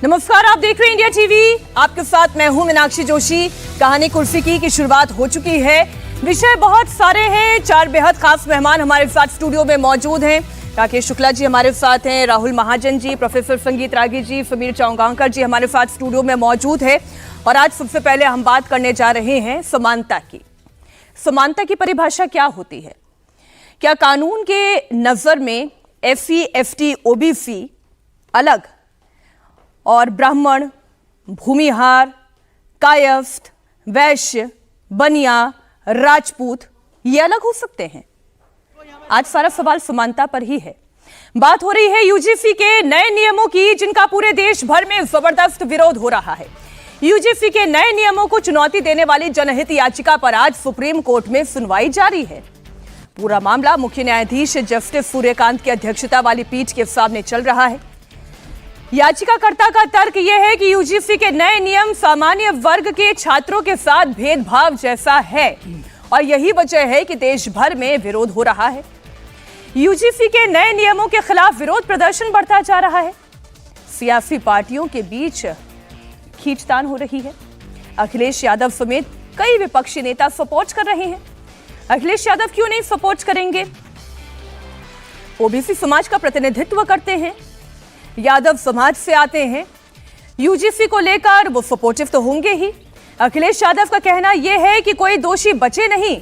नमस्कार, आप देख रहे हैं इंडिया टीवी। आपके साथ मैं हूं मीनाक्षी जोशी। कहानी कुर्सी की शुरुआत हो चुकी है। विषय बहुत सारे हैं। चार बेहद खास मेहमान हमारे साथ स्टूडियो में मौजूद हैं। राकेश शुक्ला जी हमारे साथ हैं, राहुल महाजन जी, प्रोफेसर संगीत रागी जी, समीर चौंगांकर जी हमारे साथ स्टूडियो में मौजूद है। और आज सबसे पहले हम बात करने जा रहे हैं समानता की। समानता की परिभाषा क्या होती है? क्या कानून के नजर में SC, ST, OBC अलग और ब्राह्मण, भूमिहार, कायस्थ, वैश्य, बनिया, राजपूत ये अलग हो सकते हैं? आज सारा सवाल समानता पर ही है। बात हो रही है UGC के नए नियमों की, जिनका पूरे देश भर में जबरदस्त विरोध हो रहा है। UGC के नए नियमों को चुनौती देने वाली जनहित याचिका पर आज सुप्रीम कोर्ट में सुनवाई जारी है। पूरा मामला मुख्य न्यायाधीश जस्टिस सूर्यकांत की अध्यक्षता वाली पीठ के सामने चल रहा है। याचिकाकर्ता का तर्क यह है कि UGC के नए नियम सामान्य वर्ग के छात्रों के साथ भेदभाव जैसा है और यही वजह है कि देश भर में विरोध हो रहा है। UGC के नए नियमों के खिलाफ विरोध प्रदर्शन बढ़ता जा रहा है। सियासी पार्टियों के बीच खींचतान हो रही है। अखिलेश यादव समेत कई विपक्षी नेता सपोर्ट कर रहे हैं। अखिलेश यादव क्यों नहीं सपोर्ट करेंगे? OBC समाज का प्रतिनिधित्व करते हैं, यादव समाज से आते हैं। UGC को लेकर वो सपोर्टिव तो होंगे ही। अखिलेश यादव का कहना यह है कि कोई दोषी बचे नहीं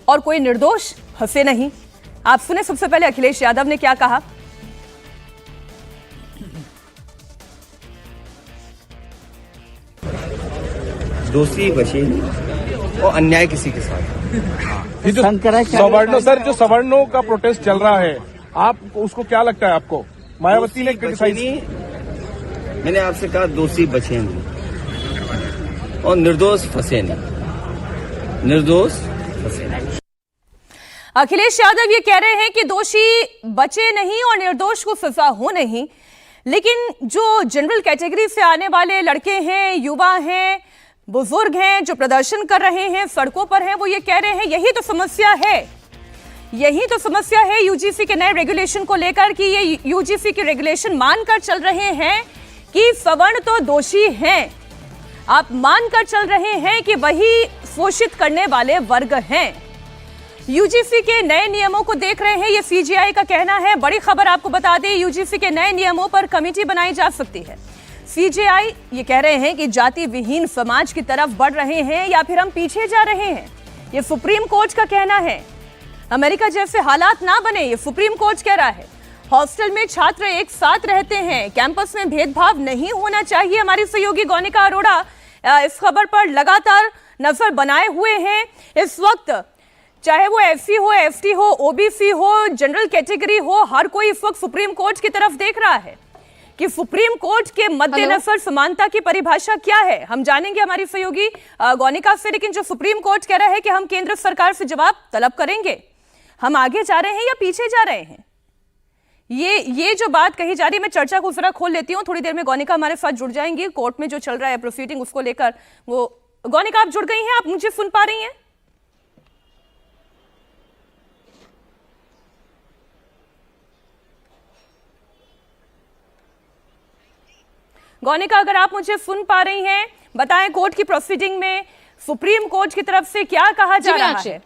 और कोई निर्दोष फंसे नहीं। आप सुने सबसे पहले अखिलेश यादव ने क्या कहा। दोषी बचे नहीं और अन्याय किसी के साथ। ये जो सवर्णों सर, जो सवर्णों का प्रोटेस्ट चल रहा है, आप उसको क्या लगता है आपको? मायावती ने क्रिटिसाइज, मैंने आपसे कहा दोषी बचे नहीं और निर्दोष फंसे नहीं। निर्दोष फंसे नहीं। अखिलेश यादव ये कह रहे हैं कि दोषी बचे नहीं और निर्दोष को सजा हो नहीं, लेकिन जो जनरल कैटेगरी से आने वाले लड़के हैं, युवा हैं, बुजुर्ग हैं, जो प्रदर्शन कर रहे हैं, सड़कों पर हैं, वो ये कह रहे हैं यही तो समस्या है। यही तो समस्या है UGC के नए रेगुलेशन को लेकर कि ये UGC के रेगुलेशन मानकर चल रहे हैं कि सवर्ण तो दोषी हैं। आप मानकर चल रहे हैं कि वही शोषित करने वाले वर्ग हैं। UGC के नए नियमों को देख रहे हैं, ये CGI का कहना है। बड़ी खबर आपको बता दें, UGC के नए नियमों पर कमेटी बनाई जा सकती है। CGI ये कह रहे हैं कि जाति विहीन समाज की तरफ बढ़ रहे हैं या फिर हम पीछे जा रहे हैं। ये सुप्रीम कोर्ट का कहना है। अमेरिका जैसे हालात ना बने, ये सुप्रीम कोर्ट कह रहा है। हॉस्टल में छात्र एक साथ रहते हैं, कैंपस में भेदभाव नहीं होना चाहिए। हमारी सहयोगी गौनिका अरोड़ा इस खबर पर लगातार नजर बनाए हुए हैं। इस वक्त चाहे वो SC हो, ST हो, OBC हो, जनरल कैटेगरी हो, हर कोई इस वक्त सुप्रीम कोर्ट की तरफ देख रहा है कि सुप्रीम कोर्ट के मद्देनजर समानता की परिभाषा क्या है। हम जानेंगे हमारी सहयोगी गौनिका से, लेकिन जो सुप्रीम कोर्ट कह रहा है कि हम केंद्र सरकार से जवाब तलब करेंगे। हम आगे जा रहे हैं या पीछे जा रहे हैं? ये जो बात कही जा रही है, मैं चर्चा को जरा खोल लेती हूँ। थोड़ी देर में गौनिका हमारे साथ जुड़ जाएंगी। कोर्ट में जो चल रहा है प्रोसीडिंग, उसको लेकर वो गौनिका आप जुड़ गई हैं? आप मुझे सुन पा रही हैं? गौनिका, अगर आप मुझे सुन पा रही हैं, बताएं कोर्ट की प्रोसीडिंग में सुप्रीम कोर्ट की तरफ से क्या कहा जा रहा है।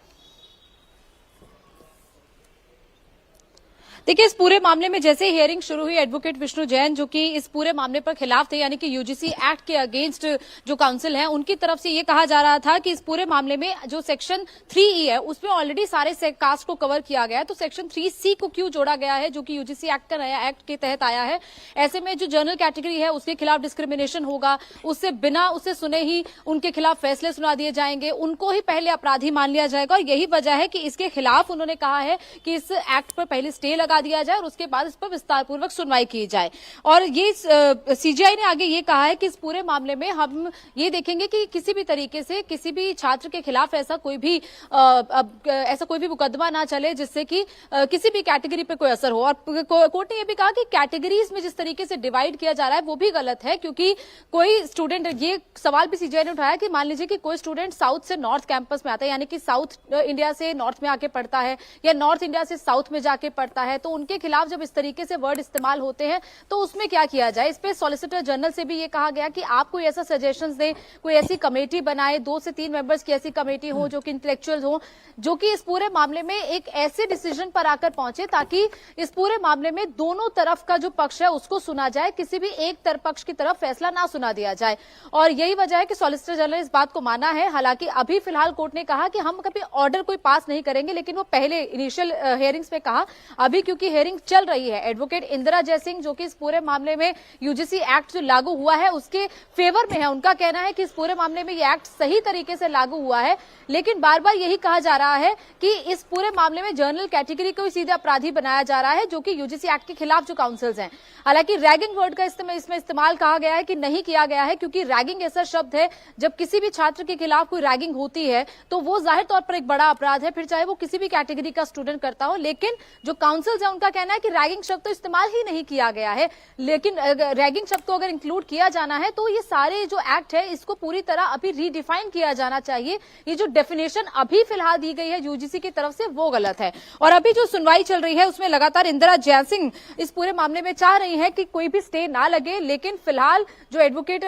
देखिए, इस पूरे मामले में जैसे हियरिंग शुरू हुई, एडवोकेट विष्णु जैन जो कि इस पूरे मामले पर खिलाफ थे, यानी कि UGC एक्ट के अगेंस्ट जो काउंसिल है, उनकी तरफ से ये कहा जा रहा था कि इस पूरे मामले में जो सेक्शन 3E है उसमें ऑलरेडी सारे कास्ट को कवर किया गया है, तो सेक्शन 3C को क्यों जोड़ा गया है, जो कि UGC एक्ट का नया एक्ट के तहत आया है। ऐसे में जो जनरल कैटेगरी है उसके खिलाफ डिस्क्रिमिनेशन होगा, उससे बिना उसे सुने ही उनके खिलाफ फैसले सुना दिए जाएंगे, उनको ही पहले अपराधी मान लिया जाएगा। और यही वजह है कि इसके खिलाफ उन्होंने कहा है कि इस एक्ट पर पहले स्टे लगा दिया जाए और उसके बाद इस पर विस्तार पूर्वक सुनवाई की जाए। और ये CGI ने आगे ये कहा है कि इस पूरे मामले में हम ये देखेंगे कि किसी भी तरीके से किसी भी छात्र के खिलाफ ऐसा कोई भी मुकदमा ना चले जिससे कि किसी भी कैटेगरी पे कोई असर हो। और कोर्ट ने यह भी कहा कि कैटेगरीज में जिस तरीके से डिवाइड किया जा रहा है वो भी गलत है, क्योंकि कोई स्टूडेंट, ये सवाल भी CGI ने उठाया कि मान लीजिए कि कोई स्टूडेंट साउथ से नॉर्थ कैंपस में आता है, यानी कि साउथ इंडिया से नॉर्थ में आके पढ़ता है या नॉर्थ इंडिया से साउथ में जाके पढ़ता है, तो उनके खिलाफ जब इस तरीके से वर्ड इस्तेमाल होते हैं तो उसमें क्या किया जाए। इस पे सॉलिसिटर जनरल से भी ये कहा गया कि आप कोई ऐसा सजेशंस दें, कोई ऐसी कमेटी बनाए, 2 से 3 मेंबर्स की ऐसी कमेटी हो जो कि इंटेलेक्चुअल हो, जो कि इस पूरे मामले में एक ऐसे डिसीजन पर आकर पहुंचे ताकि इस पूरे मामले में दोनों तरफ का जो पक्ष है उसको सुना जाए, किसी भी एक पक्ष की तरफ फैसला ना सुना दिया जाए। और यही वजह है कि सॉलिसिटर जनरल इस बात को माना है। हालांकि अभी फिलहाल कोर्ट ने कहा कि हम कभी ऑर्डर कोई पास नहीं करेंगे, लेकिन वो पहले इनिशियल हियरिंग्स में कहा। अभी क्योंकि हियरिंग चल रही है, एडवोकेट इंदिरा जयसिंह जो कि इस पूरे मामले में यूजीसी एक्ट जो लागू हुआ है उसके फेवर में है, उनका कहना है कि इस पूरे मामले में ये एक्ट सही तरीके से लागू हुआ है। लेकिन बार बार यही कहा जा रहा है कि इस पूरे मामले में जनरल कैटेगरी को ही सीधे अपराधी बनाया जा रहा है, जो कि यूजीसी एक्ट के खिलाफ जो काउंसिल्स हैं। हालांकि रैगिंग वर्ड का इसमें इस्तेमाल कहा गया है कि नहीं किया गया है, क्योंकि रैगिंग ऐसा शब्द है, जब किसी भी छात्र के खिलाफ कोई रैगिंग होती है तो वो जाहिर तौर पर एक बड़ा अपराध है, फिर चाहे वो किसी भी कैटेगरी का स्टूडेंट करता हो। लेकिन जो काउंसिल्स है उनका कहना है कि रैगिंग शब्द तो इस्तेमाल ही नहीं किया गया है। लेकिन रैगिंग शब्द को अगर इंक्लूड किया जाना है तो ये सारे जो एक्ट है इसको पूरी तरह अभी रीडिफाइन किया जाना चाहिए। ये जो डेफिनेशन अभी फिलहाल दी गई है यूजीसी की तरफ से वो गलत है। और अभी जो सुनवाई चल रही है उसमें लगातार इंदिरा जयसिंह इस पूरे मामले में चाह रही है कि कोई भी स्टे ना लगे, लेकिन फिलहाल जो एडवोकेट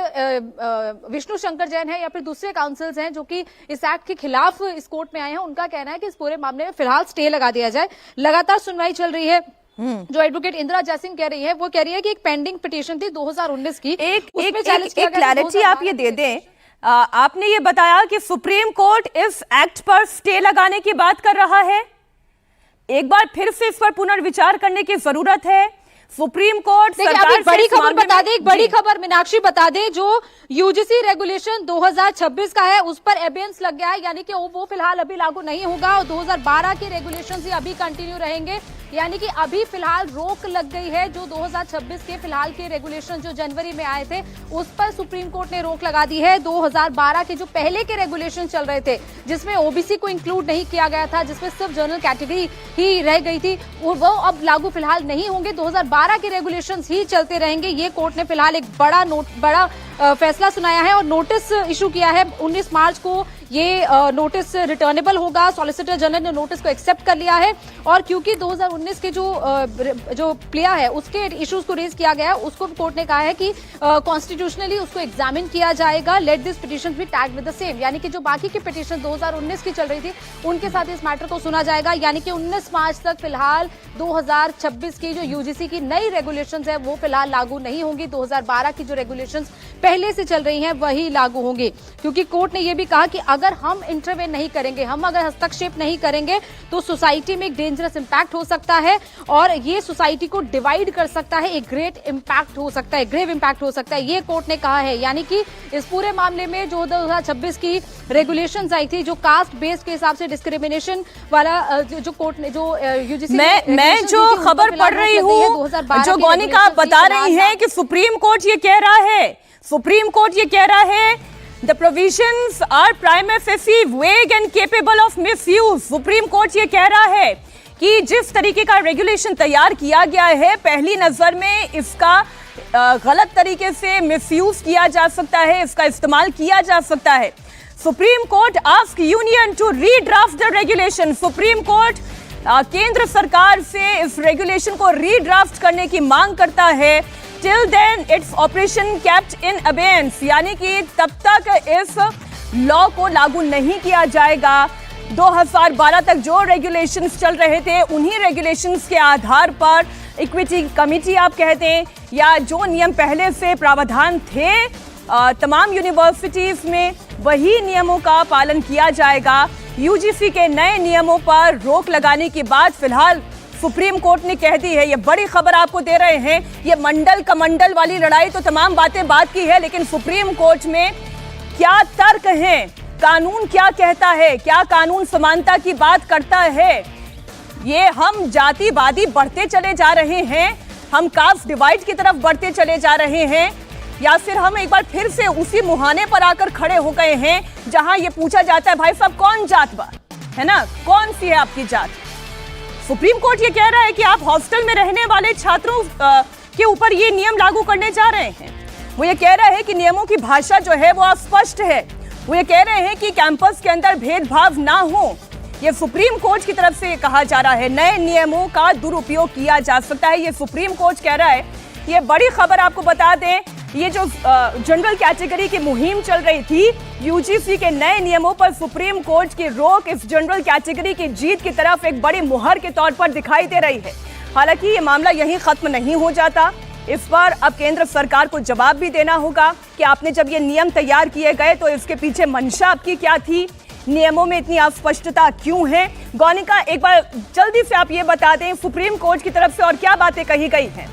विष्णु शंकर जैन है या फिर दूसरे काउंसिल्स हैं जो कि इस एक्ट के खिलाफ इस कोर्ट में आए हैं, उनका कहना है कि इस पूरे मामले में फिलहाल स्टे लगा दिया जाए। लगातार सुनवाई चल रही है। जो एडवोकेट इंदिरा जयसिंह कह रही है वो कह रही है कि एक पेंडिंग पिटीशन थी 2019 की, एक क्लैरिटी आप ये दे दें। आपने ये बताया कि सुप्रीम कोर्ट इस एक्ट पर स्टे लगाने की बात कर रहा है, एक बार फिर से इस पर पुनर्विचार करने की जरूरत है। सुप्रीम कोर्ट सरकार एक बड़ी खबर बता दे, एक बड़ी खबर मीनाक्षी बता दे, जो यूजीसी रेगुलेशन 2026 का है उस पर एबियंस लग गया है, यानी कि वो फिलहाल अभी लागू नहीं होगा और 2012 के रेगुलेशंस ही अभी कंटिन्यू रहेंगे। यानी कि अभी फिलहाल रोक लग गई है। जो 2026 के फिलहाल के रेगुलेशन जो जनवरी में आए थे उस पर सुप्रीम कोर्ट ने रोक लगा दी है। 2012 के जो पहले के रेगुलेशन चल रहे थे जिसमें ओबीसी को इंक्लूड नहीं किया गया था, जिसमें सिर्फ जनरल कैटेगरी ही रह गई थी, वो अब लागू फिलहाल नहीं होंगे। 2012 के रेगुलेशंस ही चलते रहेंगे। ये कोर्ट ने फिलहाल एक बड़ा फैसला सुनाया है और नोटिस इशू किया है। 19 मार्च को ये नोटिस रिटर्नेबल होगा। सॉलिसिटर जनरल ने नोटिस को एक्सेप्ट कर लिया है और क्योंकि 2019 के जो प्लिया है उसके इश्यूज को रेज किया गया, उसको कोर्ट ने कहा है कि कॉन्स्टिट्यूशनली उसको एग्जामिन किया जाएगा। Let this petition be tagged with the same, यानी कि जो बाकी की पिटीशन 2019 की चल रही थी उनके साथ इस मैटर को सुना जाएगा। यानी कि 19 मार्च तक फिलहाल 2026 की जो यूजीसी की नई रेगुलेशंस है वो फिलहाल लागू नहीं होंगी। 2012 की जो रेगुलेशंस पहले से चल रही हैं वही लागू होंगी, क्योंकि कोर्ट ने यह भी कहा कि अगर हम इंटरवेन नहीं करेंगे, हम अगर हस्तक्षेप नहीं करेंगे तो सोसाइटी में एक डेंजरस इंपैक्ट हो सकता है और ये सोसाइटी को डिवाइड कर सकता है, एक ग्रेट इंपैक्ट हो सकता है, ग्रेव इंपैक्ट हो सकता है, ये कोर्ट ने कहा है। यानी कि इस पूरे मामले में जो 2026 की रेगुलेशंस आई थी, जो कास्ट बेस्ड के हिसाब से डिस्क्रिमिनेशन वाला जो कोर्ट ने जो यूजीसी मैं जो खबर पढ़ रही हूँ, जो गौनिका आप बता रही हैं कि सुप्रीम कोर्ट ये कह रहा है The provisions are prima facie vague and capable of misuse। Supreme court ये कह रहा है कि जिस तरीके का रेगुलेशन तैयार किया गया है पहली नजर में इसका गलत तरीके से मिसयूज किया जा सकता है, इसका इस्तेमाल किया जा सकता है। Supreme court ask union to redraft the regulation. Supreme court केंद्र सरकार से इस रेगुलेशन को रीड्राफ्ट करने की मांग करता है। Till then its operation kept in abeyance, यानी कि तब तक इस लॉ को लागू नहीं किया जाएगा। 2012 तक जो रेगुलेशंस चल रहे थे उन्हीं रेगुलेशंस के आधार पर इक्विटी कमिटी आप कहते हैं या जो नियम पहले से प्रावधान थे तमाम यूनिवर्सिटीज में वही नियमों का पालन किया जाएगा। यूजीसी के नए नियमों पर रोक लगाने की बात फिलहाल सुप्रीम कोर्ट ने कह दी है। ये बड़ी खबर आपको दे रहे हैं। ये मंडल कमंडल वाली लड़ाई तो तमाम बातें बात की है, लेकिन सुप्रीम कोर्ट में क्या तर्क हैं, कानून क्या कहता है, क्या कानून समानता की बात करता है? ये हम जातिवादी बढ़ते चले जा रहे हैं, हम कास्ट डिवाइड की तरफ बढ़ते चले जा रहे हैं, या फिर हम एक बार फिर से उसी मुहाने पर आकर खड़े हो गए हैं जहां ये पूछा जाता है भाई साहब कौन जात बा, है ना, कौन सी है आपकी जात? सुप्रीम कोर्ट ये कह रहा है कि आप हॉस्टल में रहने वाले छात्रों के ऊपर ये नियम लागू करने जा रहे हैं। वो ये कह रहे हैं कि नियमों की भाषा जो है वो अस्पष्ट है। वो ये कह रहे हैं कि कैंपस के अंदर भेदभाव ना हो। ये सुप्रीम कोर्ट की तरफ से कहा जा रहा है, नए नियमों का दुरुपयोग किया जा सकता है, ये सुप्रीम कोर्ट कह रहा है। ये बड़ी खबर आपको बता दें, ये जो जनरल कैटेगरी की मुहिम चल रही थी, यूजीसी के नए नियमों पर सुप्रीम कोर्ट की रोक इस जनरल कैटेगरी की जीत की तरफ एक बड़ी मुहर के तौर पर दिखाई दे रही है। हालांकि ये मामला यहीं खत्म नहीं हो जाता, इस पर अब केंद्र सरकार को जवाब भी देना होगा कि आपने जब ये नियम तैयार किए गए तो इसके पीछे मंशा आपकी क्या थी, नियमों में इतनी अस्पष्टता क्यों है। गौनिका, एक बार जल्दी से आप ये बता दें सुप्रीम कोर्ट की तरफ से और क्या बातें कही गई हैं।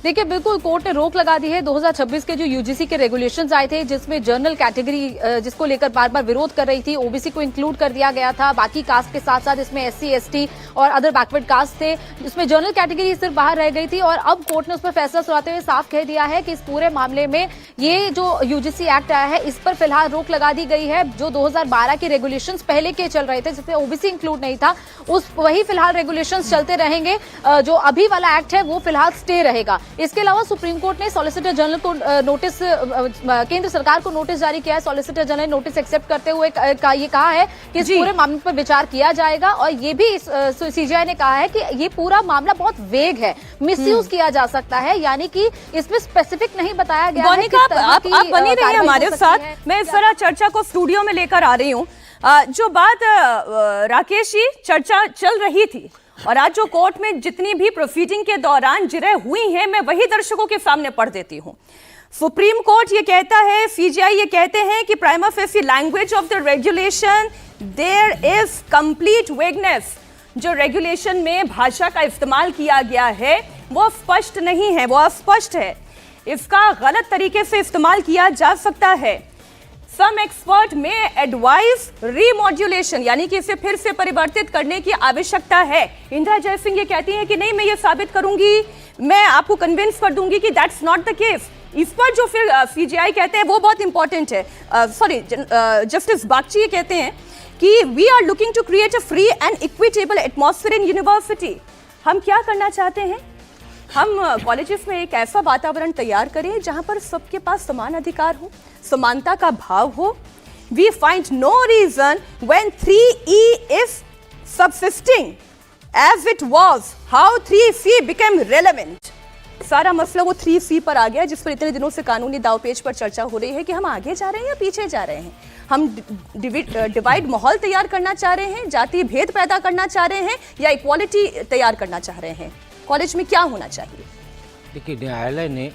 देखिए, बिल्कुल कोर्ट ने रोक लगा दी है 2026 के जो यूजीसी के रेगुलेशंस आए थे, जिसमें जनरल कैटेगरी जिसको लेकर बार बार विरोध कर रही थी, ओबीसी को इंक्लूड कर दिया गया था, बाकी कास्ट के साथ साथ इसमें एससी एसटी और अदर बैकवर्ड कास्ट थे, जिसमें जनरल कैटेगरी सिर्फ बाहर रह गई थी। और अब कोर्ट ने उस पर फैसला सुनाते हुए साफ कह दिया है कि इस पूरे मामले में ये जो यूजीसी एक्ट आया है इस पर फिलहाल रोक लगा दी गई है। जो 2012 के रेगुलेशंस पहले के चल रहे थे जिसमें ओबीसी इंक्लूड नहीं था, वही फिलहाल रेगुलेशंस चलते रहेंगे। जो अभी वाला एक्ट है वो फिलहाल स्टे रहेगा। इसके अलावा सुप्रीम कोर्ट ने सॉलिसिटर जनरल को नोटिस, केंद्र सरकार को नोटिस जारी किया है। सॉलिसिटर जनरल ने नोटिस एक्सेप्ट करते हुए ये कहा है कि इस पूरे मामले पर विचार किया जाएगा। और ये भी सीजीआई ने कहा है कि ये पूरा मामला बहुत वेग है, मिसयूज किया जा सकता है, यानी कि इसमें स्पेसिफिक नहीं बताया गया है। आप बनी रही हमारे साथ, मैं इस तरह चर्चा को स्टूडियो में लेकर आ रही हूँ। जो बात राकेश जी चर्चा चल रही थी और आज जो कोर्ट में जितनी भी प्रोसीडिंग के दौरान जिरह हुई हैं, मैं वही दर्शकों के सामने पढ़ देती हूं। सुप्रीम कोर्ट ये कहता है, सीजीआई ये कहते हैं कि prima facie language of the regulation there is complete vagueness. जो रेगुलेशन में भाषा का इस्तेमाल किया गया है वो स्पष्ट नहीं है, वो अस्पष्ट है, इसका गलत तरीके से इस्तेमाल किया जा सकता है। सम एक्सपर्ट में एडवाइस रीमॉड्यूलेशन, यानी कि इसे फिर से परिवर्तित करने की आवश्यकता है। इंदिरा जयसिंह ये कहती हैं कि नहीं, मैं ये साबित करूंगी, मैं आपको कन्विंस कर दूंगी कि दैट्स नॉट द केस। इस पर जो फिर सीजीआई कहते हैं वो बहुत इंपॉर्टेंट है। जस्टिस बागची ये कहते हैं कि we are looking to create a free and equitable atmosphere in university. हम क्या करना चाहते हैं? हम कॉलेजेस में एक ऐसा वातावरण तैयार करें जहां पर सबके पास समान अधिकार हो, समानता का भाव हो। We find no reason when 3E is subsisting as it was, how 3C became relevant। सारा मसला वो 3C पर आ गया, जिस पर इतने दिनों से कानूनी दावपेच पर चर्चा हो रही है कि हम आगे जा रहे हैं या पीछे जा रहे हैं। हम डिवाइड माहौल तैयार करना चाह रहे हैं, जातीय भेद पैदा करना चाह रहे हैं, या इक्वालिटी तैयार करना चाह रहे हैं। कॉलेज में क्या होना चाहिए? देखिए, न्यायालय ने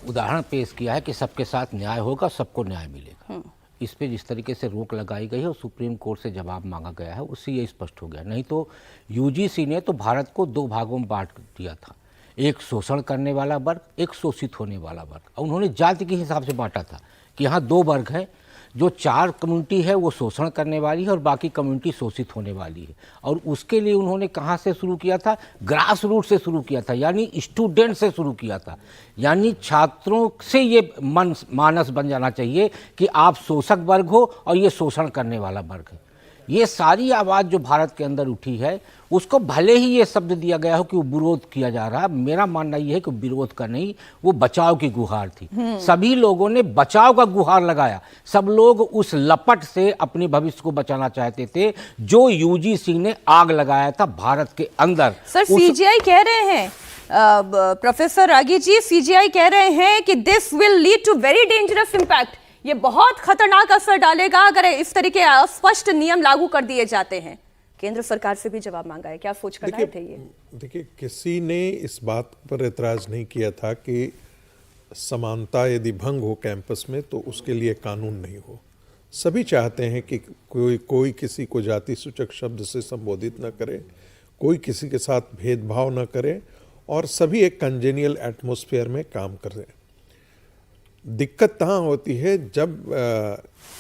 उदाहरण पेश किया है कि सबके साथ न्याय होगा, सबको न्याय मिलेगा। इस पे जिस तरीके से रोक लगाई गई है और सुप्रीम कोर्ट से जवाब मांगा गया है, उससे ये स्पष्ट हो गया। नहीं तो यूजीसी ने तो भारत को दो भागों में बांट दिया था, एक शोषण करने वाला वर्ग, एक शोषित होने वाला वर्ग। और उन्होंने जाति के हिसाब से बांटा था कि यहाँ दो वर्ग है, जो 4 कम्युनिटी है वो शोषण करने वाली है और बाकी कम्युनिटी शोषित होने वाली है। और उसके लिए उन्होंने कहाँ से शुरू किया था? ग्रास रूट से शुरू किया था, यानी स्टूडेंट से शुरू किया था। यानी छात्रों से ये मानस बन जाना चाहिए कि आप शोषक वर्ग हो और ये शोषण करने वाला वर्ग है। ये सारी आवाज़ जो भारत के अंदर उठी है, उसको भले ही ये शब्द दिया गया हो कि वो विरोध किया जा रहा है, मेरा मानना ये है कि विरोध का नहीं, वो बचाव की गुहार थी। सभी लोगों ने बचाव का गुहार लगाया। सब लोग उस लपट से अपने भविष्य को बचाना चाहते थे जो यूजीसी ने आग लगाया था भारत के अंदर। सर, सीजीआई कह रहे हैं, प्रोफेसर रागी जी, सीजीआई कह रहे हैं कि this will lead to very dangerous impact. ये बहुत खतरनाक असर डालेगा अगर इस तरीके अस्पष्ट नियम लागू कर दिए जाते हैं। केंद्र सरकार से भी जवाब मांगा है, क्या सोच कर आए थे ये? देखिए, किसी ने इस बात पर एतराज नहीं किया था कि समानता यदि भंग हो कैंपस में तो उसके लिए कानून नहीं हो। सभी चाहते हैं कि कोई किसी को जाति सूचक शब्द से संबोधित न करे, कोई किसी के साथ भेदभाव न करे और सभी एक कंजेनियल एटमॉस्फेयर में काम करें। दिक्कत कहाँ होती है? जब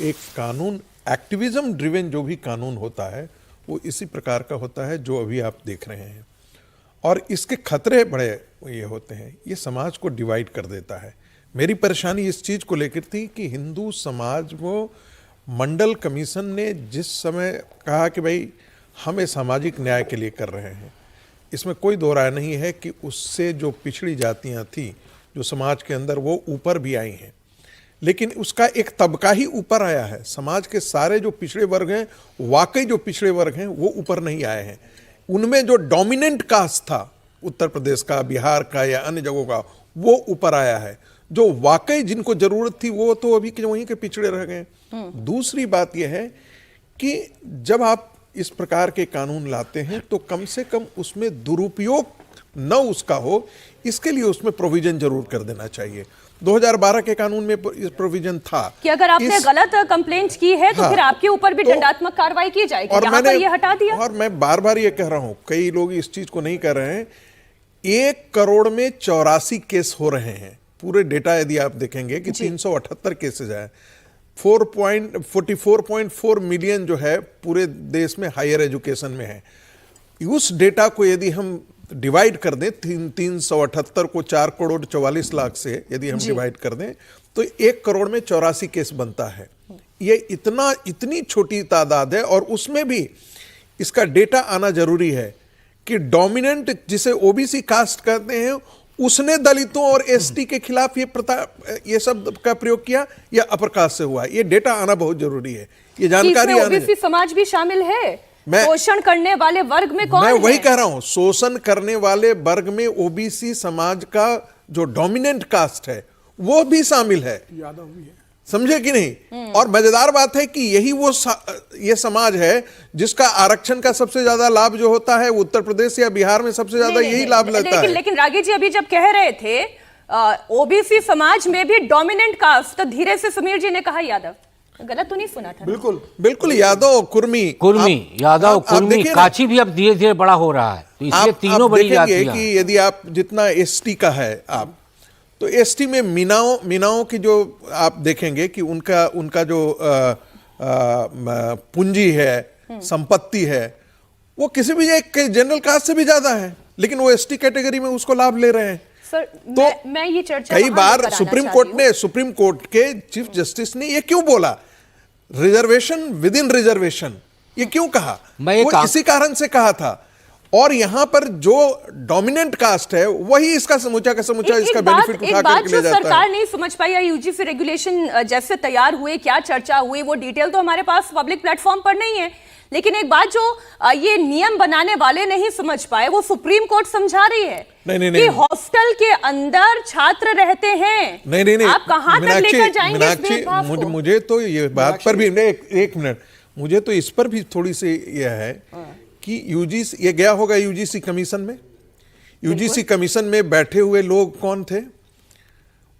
एक कानून एक्टिविज्म ड्रिवन जो भी कानून होता है वो इसी प्रकार का होता है जो अभी आप देख रहे हैं, और इसके खतरे बड़े ये होते हैं, ये समाज को डिवाइड कर देता है। मेरी परेशानी इस चीज़ को लेकर थी कि हिंदू समाज वो मंडल कमीशन ने जिस समय कहा कि भाई हम ये सामाजिक न्याय के लिए कर रहे हैं, इसमें कोई दो राय नहीं है कि उससे जो पिछड़ी जातियां थी जो समाज के अंदर वो ऊपर भी आई हैं। लेकिन उसका एक तबका ही ऊपर आया है। समाज के सारे जो पिछड़े वर्ग हैं, वाकई जो पिछड़े वर्ग हैं, वो ऊपर नहीं आए हैं। उनमें जो डोमिनेंट कास्ट था उत्तर प्रदेश का, बिहार का या अन्य जगहों का, वो ऊपर आया है। जो वाकई जिनको जरूरत थी वो तो अभी के वहीं के पिछड़े रह गए। दूसरी बात यह है कि जब आप इस प्रकार के कानून लाते हैं तो कम से कम उसमें दुरुपयोग न उसका हो, इसके लिए उसमें प्रोविजन जरूर कर देना चाहिए। 2012 के कानून में इस प्रोविजन था कि अगर आपने गलत कंप्लेंट की है तो फिर आपके ऊपर भी दंडात्मक कार्रवाई की जाएगी। और यहाँ पर ये हटा दिया। और मैं बार बार ये कह रहा हूं, कई लोग इस चीज को नहीं कर रहे हैं, 1 करोड़ में 84 केस हो रहे हैं। पूरे डेटा यदि आप देखेंगे कि 378 केसेज है, 44.4 मिलियन जो है पूरे देश में हायर एजुकेशन में है। उस डेटा को यदि हम डिवाइड कर दें, 378 को 4 करोड़ 44 लाख से यदि हम डिवाइड कर दें तो 1 करोड़ में 84 केस बनता है। ये इतनी छोटी तादाद है, और उसमें भी इसका डेटा आना जरूरी है कि डोमिनेंट जिसे ओबीसी कास्ट कहते हैं उसने दलितों और एसटी के खिलाफ ये शब्द का प्रयोग किया या अपर कास्ट से हुआ। ये डेटा आना बहुत जरूरी है, ये जानकारी आना। ओबीसी समाज भी शामिल है। शोषण करने वाले वर्ग में कौन है? मैं वही कह रहा हूं, शोषण करने वाले वर्ग में ओबीसी समाज का जो डोमिनेंट कास्ट है वो भी शामिल है, समझे कि नहीं? और मजेदार बात है कि यही ये समाज है जिसका आरक्षण का सबसे ज्यादा लाभ जो होता है उत्तर प्रदेश या बिहार में सबसे ज्यादा यही लाभ लेता है। लेकिन रागी जी अभी जब कह रहे थे ओबीसी समाज में भी डोमिनेंट कास्ट, तो धीरे से समीर जी ने कहा यादव, गलत तो नहीं सुना था? बिल्कुल यादव, कुर्मी, यादव, कुर्मी, काची भी अब धीरे धीरे बड़ा हो रहा है, तो इसलिए तीनों बड़ी जातियां हैं। कि यदि आप जितना एसटी का है आप, तो एसटी में मीनाओं की जो आप देखेंगे कि उनका जो पूंजी है, संपत्ति है, वो किसी भी एक जनरल कास्ट से भी ज्यादा है, लेकिन वो एसटी कैटेगरी में उसको लाभ ले रहे हैं। सर, तो मैं ये चर्चा कई बार सुप्रीम कोर्ट के चीफ जस्टिस ने ये क्यों बोला, रिजर्वेशन विद इन रिजर्वेशन, ये क्यों कहा? वो इसी कारण से कहा था। और यहां पर जो डोमिनेंट कास्ट है वही इसका समूचा का समूचा इसका बेनिफिट उठा करके ले जाता है। सरकार नहीं समझ पाई, या यूजीसी रेगुलेशन जैसे तैयार हुए, क्या चर्चा हुई, वो डिटेल तो हमारे पास पब्लिक प्लेटफॉर्म पर नहीं है। लेकिन एक बात जो ये नियम बनाने वाले नहीं समझ पाए, वो सुप्रीम कोर्ट समझा रही है कि हॉस्टल के अंदर छात्र रहते हैं। नहीं, आप कहां तक लेकर जाएंगे इस भेदभाव को? मुझे तो ये बात पर भी एक मिनट, मुझे तो इस पर भी थोड़ी सी यह है कि यूजीसी, ये गया होगा यूजीसी कमीशन में, यूजीसी कमीशन में बैठे हुए लोग कौन थे?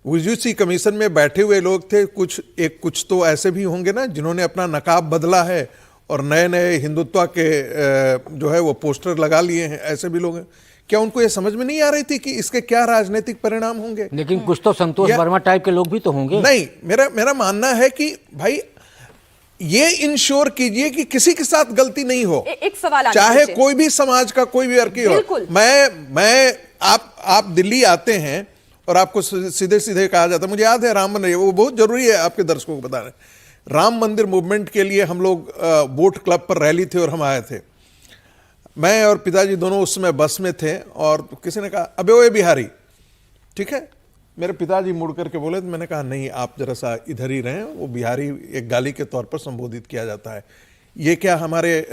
यूजीसी कमीशन में बैठे हुए लोग थे कुछ तो ऐसे भी होंगे ना जिन्होंने अपना नकाब बदला है और नए नए हिंदुत्व के जो है वो पोस्टर लगा लिए हैं, ऐसे भी लोग हैं। क्या उनको ये समझ में नहीं आ रही थी कि इसके क्या राजनीतिक परिणाम होंगे? लेकिन कुछ तो संतोष वर्मा टाइप के लोग भी तो होंगे। नहीं, मेरा मानना है कि भाई ये इंश्योर कीजिए कि किसी के साथ गलती नहीं हो। एक सवाल, चाहे कोई भी समाज का कोई भी वर्ग हो। मैं आप दिल्ली आते हैं और आपको सीधे सीधे कहा जाता है, मुझे याद है राम मंदिर, वो बहुत जरूरी है आपके दर्शकों को बताना, राम मंदिर मूवमेंट के लिए हम लोग बोट क्लब पर रैली थे और हम आए थे। मैं और पिताजी दोनों उस समय बस में थे और किसी ने कहा अबे ओए बिहारी, ठीक है? मेरे पिताजी मुड़ करके बोले, तो मैंने कहा नहीं, आप जरा सा इधर ही रहें। वो बिहारी एक गाली के तौर पर संबोधित किया जाता है। ये क्या हमारे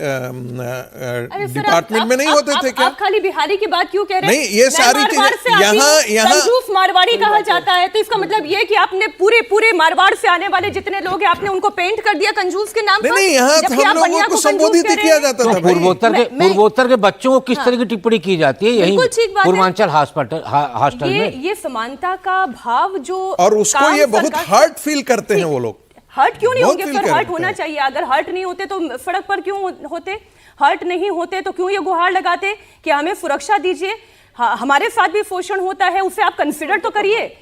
डिपार्टमेंट में नहीं होते थे क्या? आप खाली बिहारी की बात क्यों कह रहे हैं? नहीं, ये सारी चीजें यहाँ कंजूस मारवाड़ी कहा जाता है, तो इसका मतलब ये कि आपने पूरे मारवाड़ से आने वाले जितने लोग हैं आपने उनको पेंट कर दिया कंजूस के नाम पर। नहीं, यहाँ हम लोगों को संबोधित ही किया जाता था। पूर्वोत्तर के बच्चों को किस तरह की टिप्पणी की जाती है यही पूर्वांचल हॉस्टल में? ये समानता का भाव जो, और उसको ये बहुत हर्ट फील करते हैं वो लोग। हर्ट क्यों नहीं होंगे? फिर हर्ट होना चाहिए। अगर हर्ट नहीं होते तो सड़क पर क्यों होते? हर्ट नहीं होते तो क्यों ये गुहार लगाते कि हमें सुरक्षा दीजिए? हमारे साथ भी शोषण होता है, उसे आप कंसिडर तो करिए।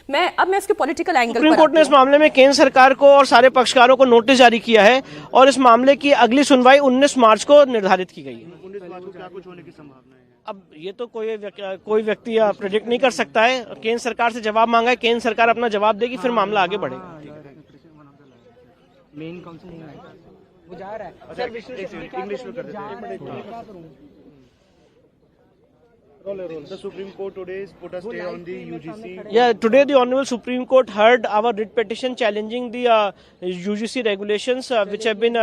मैं इसके पॉलिटिकल एंगल पर, सुप्रीम कोर्ट ने इस मामले में केंद्र सरकार को और सारे पक्षकारों को नोटिस जारी किया है और इस मामले की अगली सुनवाई 19 मार्च को निर्धारित की गई है। 19 मार्च को क्या कुछ होने की संभावना है? अब ये तो कोई व्यक्ति प्रेडिक्ट नहीं कर सकता है। केंद्र सरकार से जवाब मांगा है, केंद्र सरकार अपना जवाब देगी, फिर मामला आगे बढ़ेगा। मेन काउंसिल वो जा रहा है। इंग्लिश में कर देते हैं। The Supreme Court today has put a stay on the UGC. Yeah, today the Honorable Supreme Court heard our writ petition challenging the UGC regulations which have been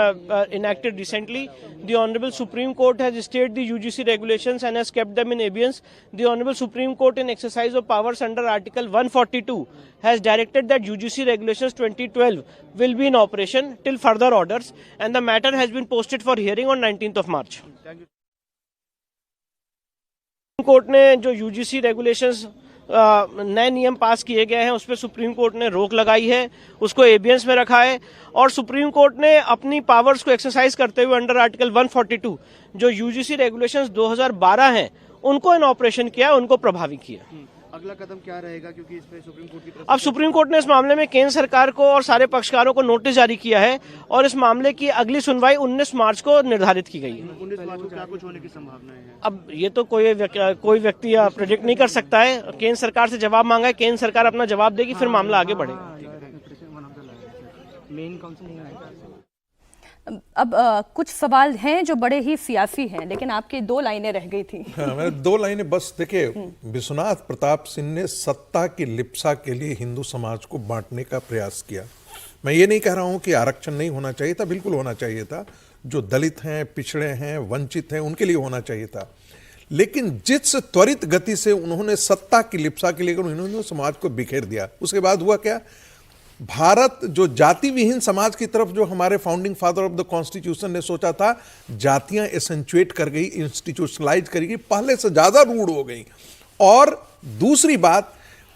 enacted recently. The Honorable Supreme Court has stayed the UGC regulations and has kept them in abeyance. The Honorable Supreme Court, in exercise of powers under Article 142, has directed that UGC regulations 2012 will be in operation till further orders, and the matter has been posted for hearing on 19th of March. Supreme court ने जो UGC regulations नए नियम पास किए गए हैं उस पर supreme court ने रोक लगाई है, उसको एबियंस में रखा है और सुप्रीम कोर्ट ने अपनी पावर्स को एक्सरसाइज करते हुए अंडर आर्टिकल 142 जो यूजीसी रेगुलेशंस 2012 हैं उनको इन ऑपरेशन किया, उनको प्रभावी किया। अगला कदम क्या रहेगा, क्योंकि इस पे सुप्रीम कोर्ट की तरफ अब सुप्रीम कोर्ट ने इस मामले में केंद्र सरकार को और सारे पक्षकारों को नोटिस जारी किया है और इस मामले की अगली सुनवाई 19 मार्च को निर्धारित की गई है। 19 मार्च को क्या कुछ होने की संभावना है? अब ये तो कोई व्यक्ति प्रेडिक्ट नहीं कर सकता है। केंद्र सरकार से जवाब मांगा है, केंद्र सरकार अपना जवाब देगी, फिर मामला आगे बढ़ेगा। अब कुछ सवाल हैं जो बड़े ही सियासी हैं, लेकिन आपकी 2 लाइनें रह गई थी। हाँ, मैंने 2 लाइनें बस। देखिए, विश्वनाथ प्रताप सिंह ने सत्ता की लिप्सा के लिए हिंदू समाज को बांटने का प्रयास किया। मैं ये नहीं कह रहा हूं कि आरक्षण नहीं होना चाहिए था, बिल्कुल होना चाहिए था। जो दलित हैं, पिछड़े हैं, वंचित हैं, उनके लिए होना चाहिए था। लेकिन जिस त्वरित गति से उन्होंने सत्ता की लिप्सा के लिए उन्होंने समाज को बिखेर दिया, उसके बाद हुआ क्या? भारत जो जाति विहीन समाज की तरफ जो हमारे founding father of the constitution ने सोचा था, जातियां एसेंचुएट कर गई, इंस्टीट्यूशनलाइज कर गई, पहले से ज्यादा रूढ़ हो गई। और दूसरी बात,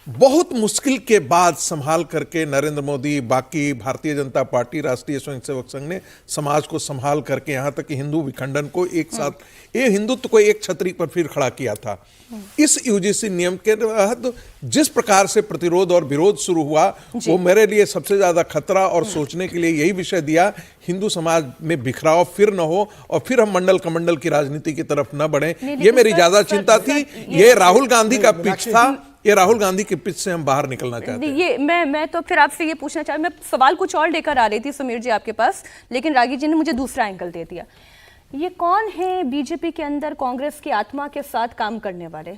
बहुत मुश्किल के बाद संभाल करके नरेंद्र मोदी, बाकी भारतीय जनता पार्टी, राष्ट्रीय स्वयंसेवक संघ ने समाज को संभाल करके यहां तक कि हिंदू विखंडन को एक साथ, ये हिंदुत्व को एक छतरी पर फिर खड़ा किया था। इस यूजीसी नियम के तहत जिस प्रकार से प्रतिरोध और विरोध शुरू हुआ, वो मेरे लिए सबसे ज्यादा खतरा और सोचने के लिए यही विषय दिया, हिंदू समाज में बिखराव फिर न हो और फिर हम मंडल कमंडल की राजनीति की तरफ न बढ़े। ये मेरी ज्यादा चिंता थी। ये राहुल गांधी का पिच था, ये राहुल गांधी के पिच से हम बाहर निकलना चाहते हैं। ये मैं तो फिर आपसे ये पूछना चाहती, मैं सवाल कुछ और लेकर आ रही थी समीर जी आपके पास, लेकिन रागी जी ने मुझे दूसरा एंगल दे दिया। ये कौन है बीजेपी के अंदर कांग्रेस की आत्मा के साथ काम करने वाले?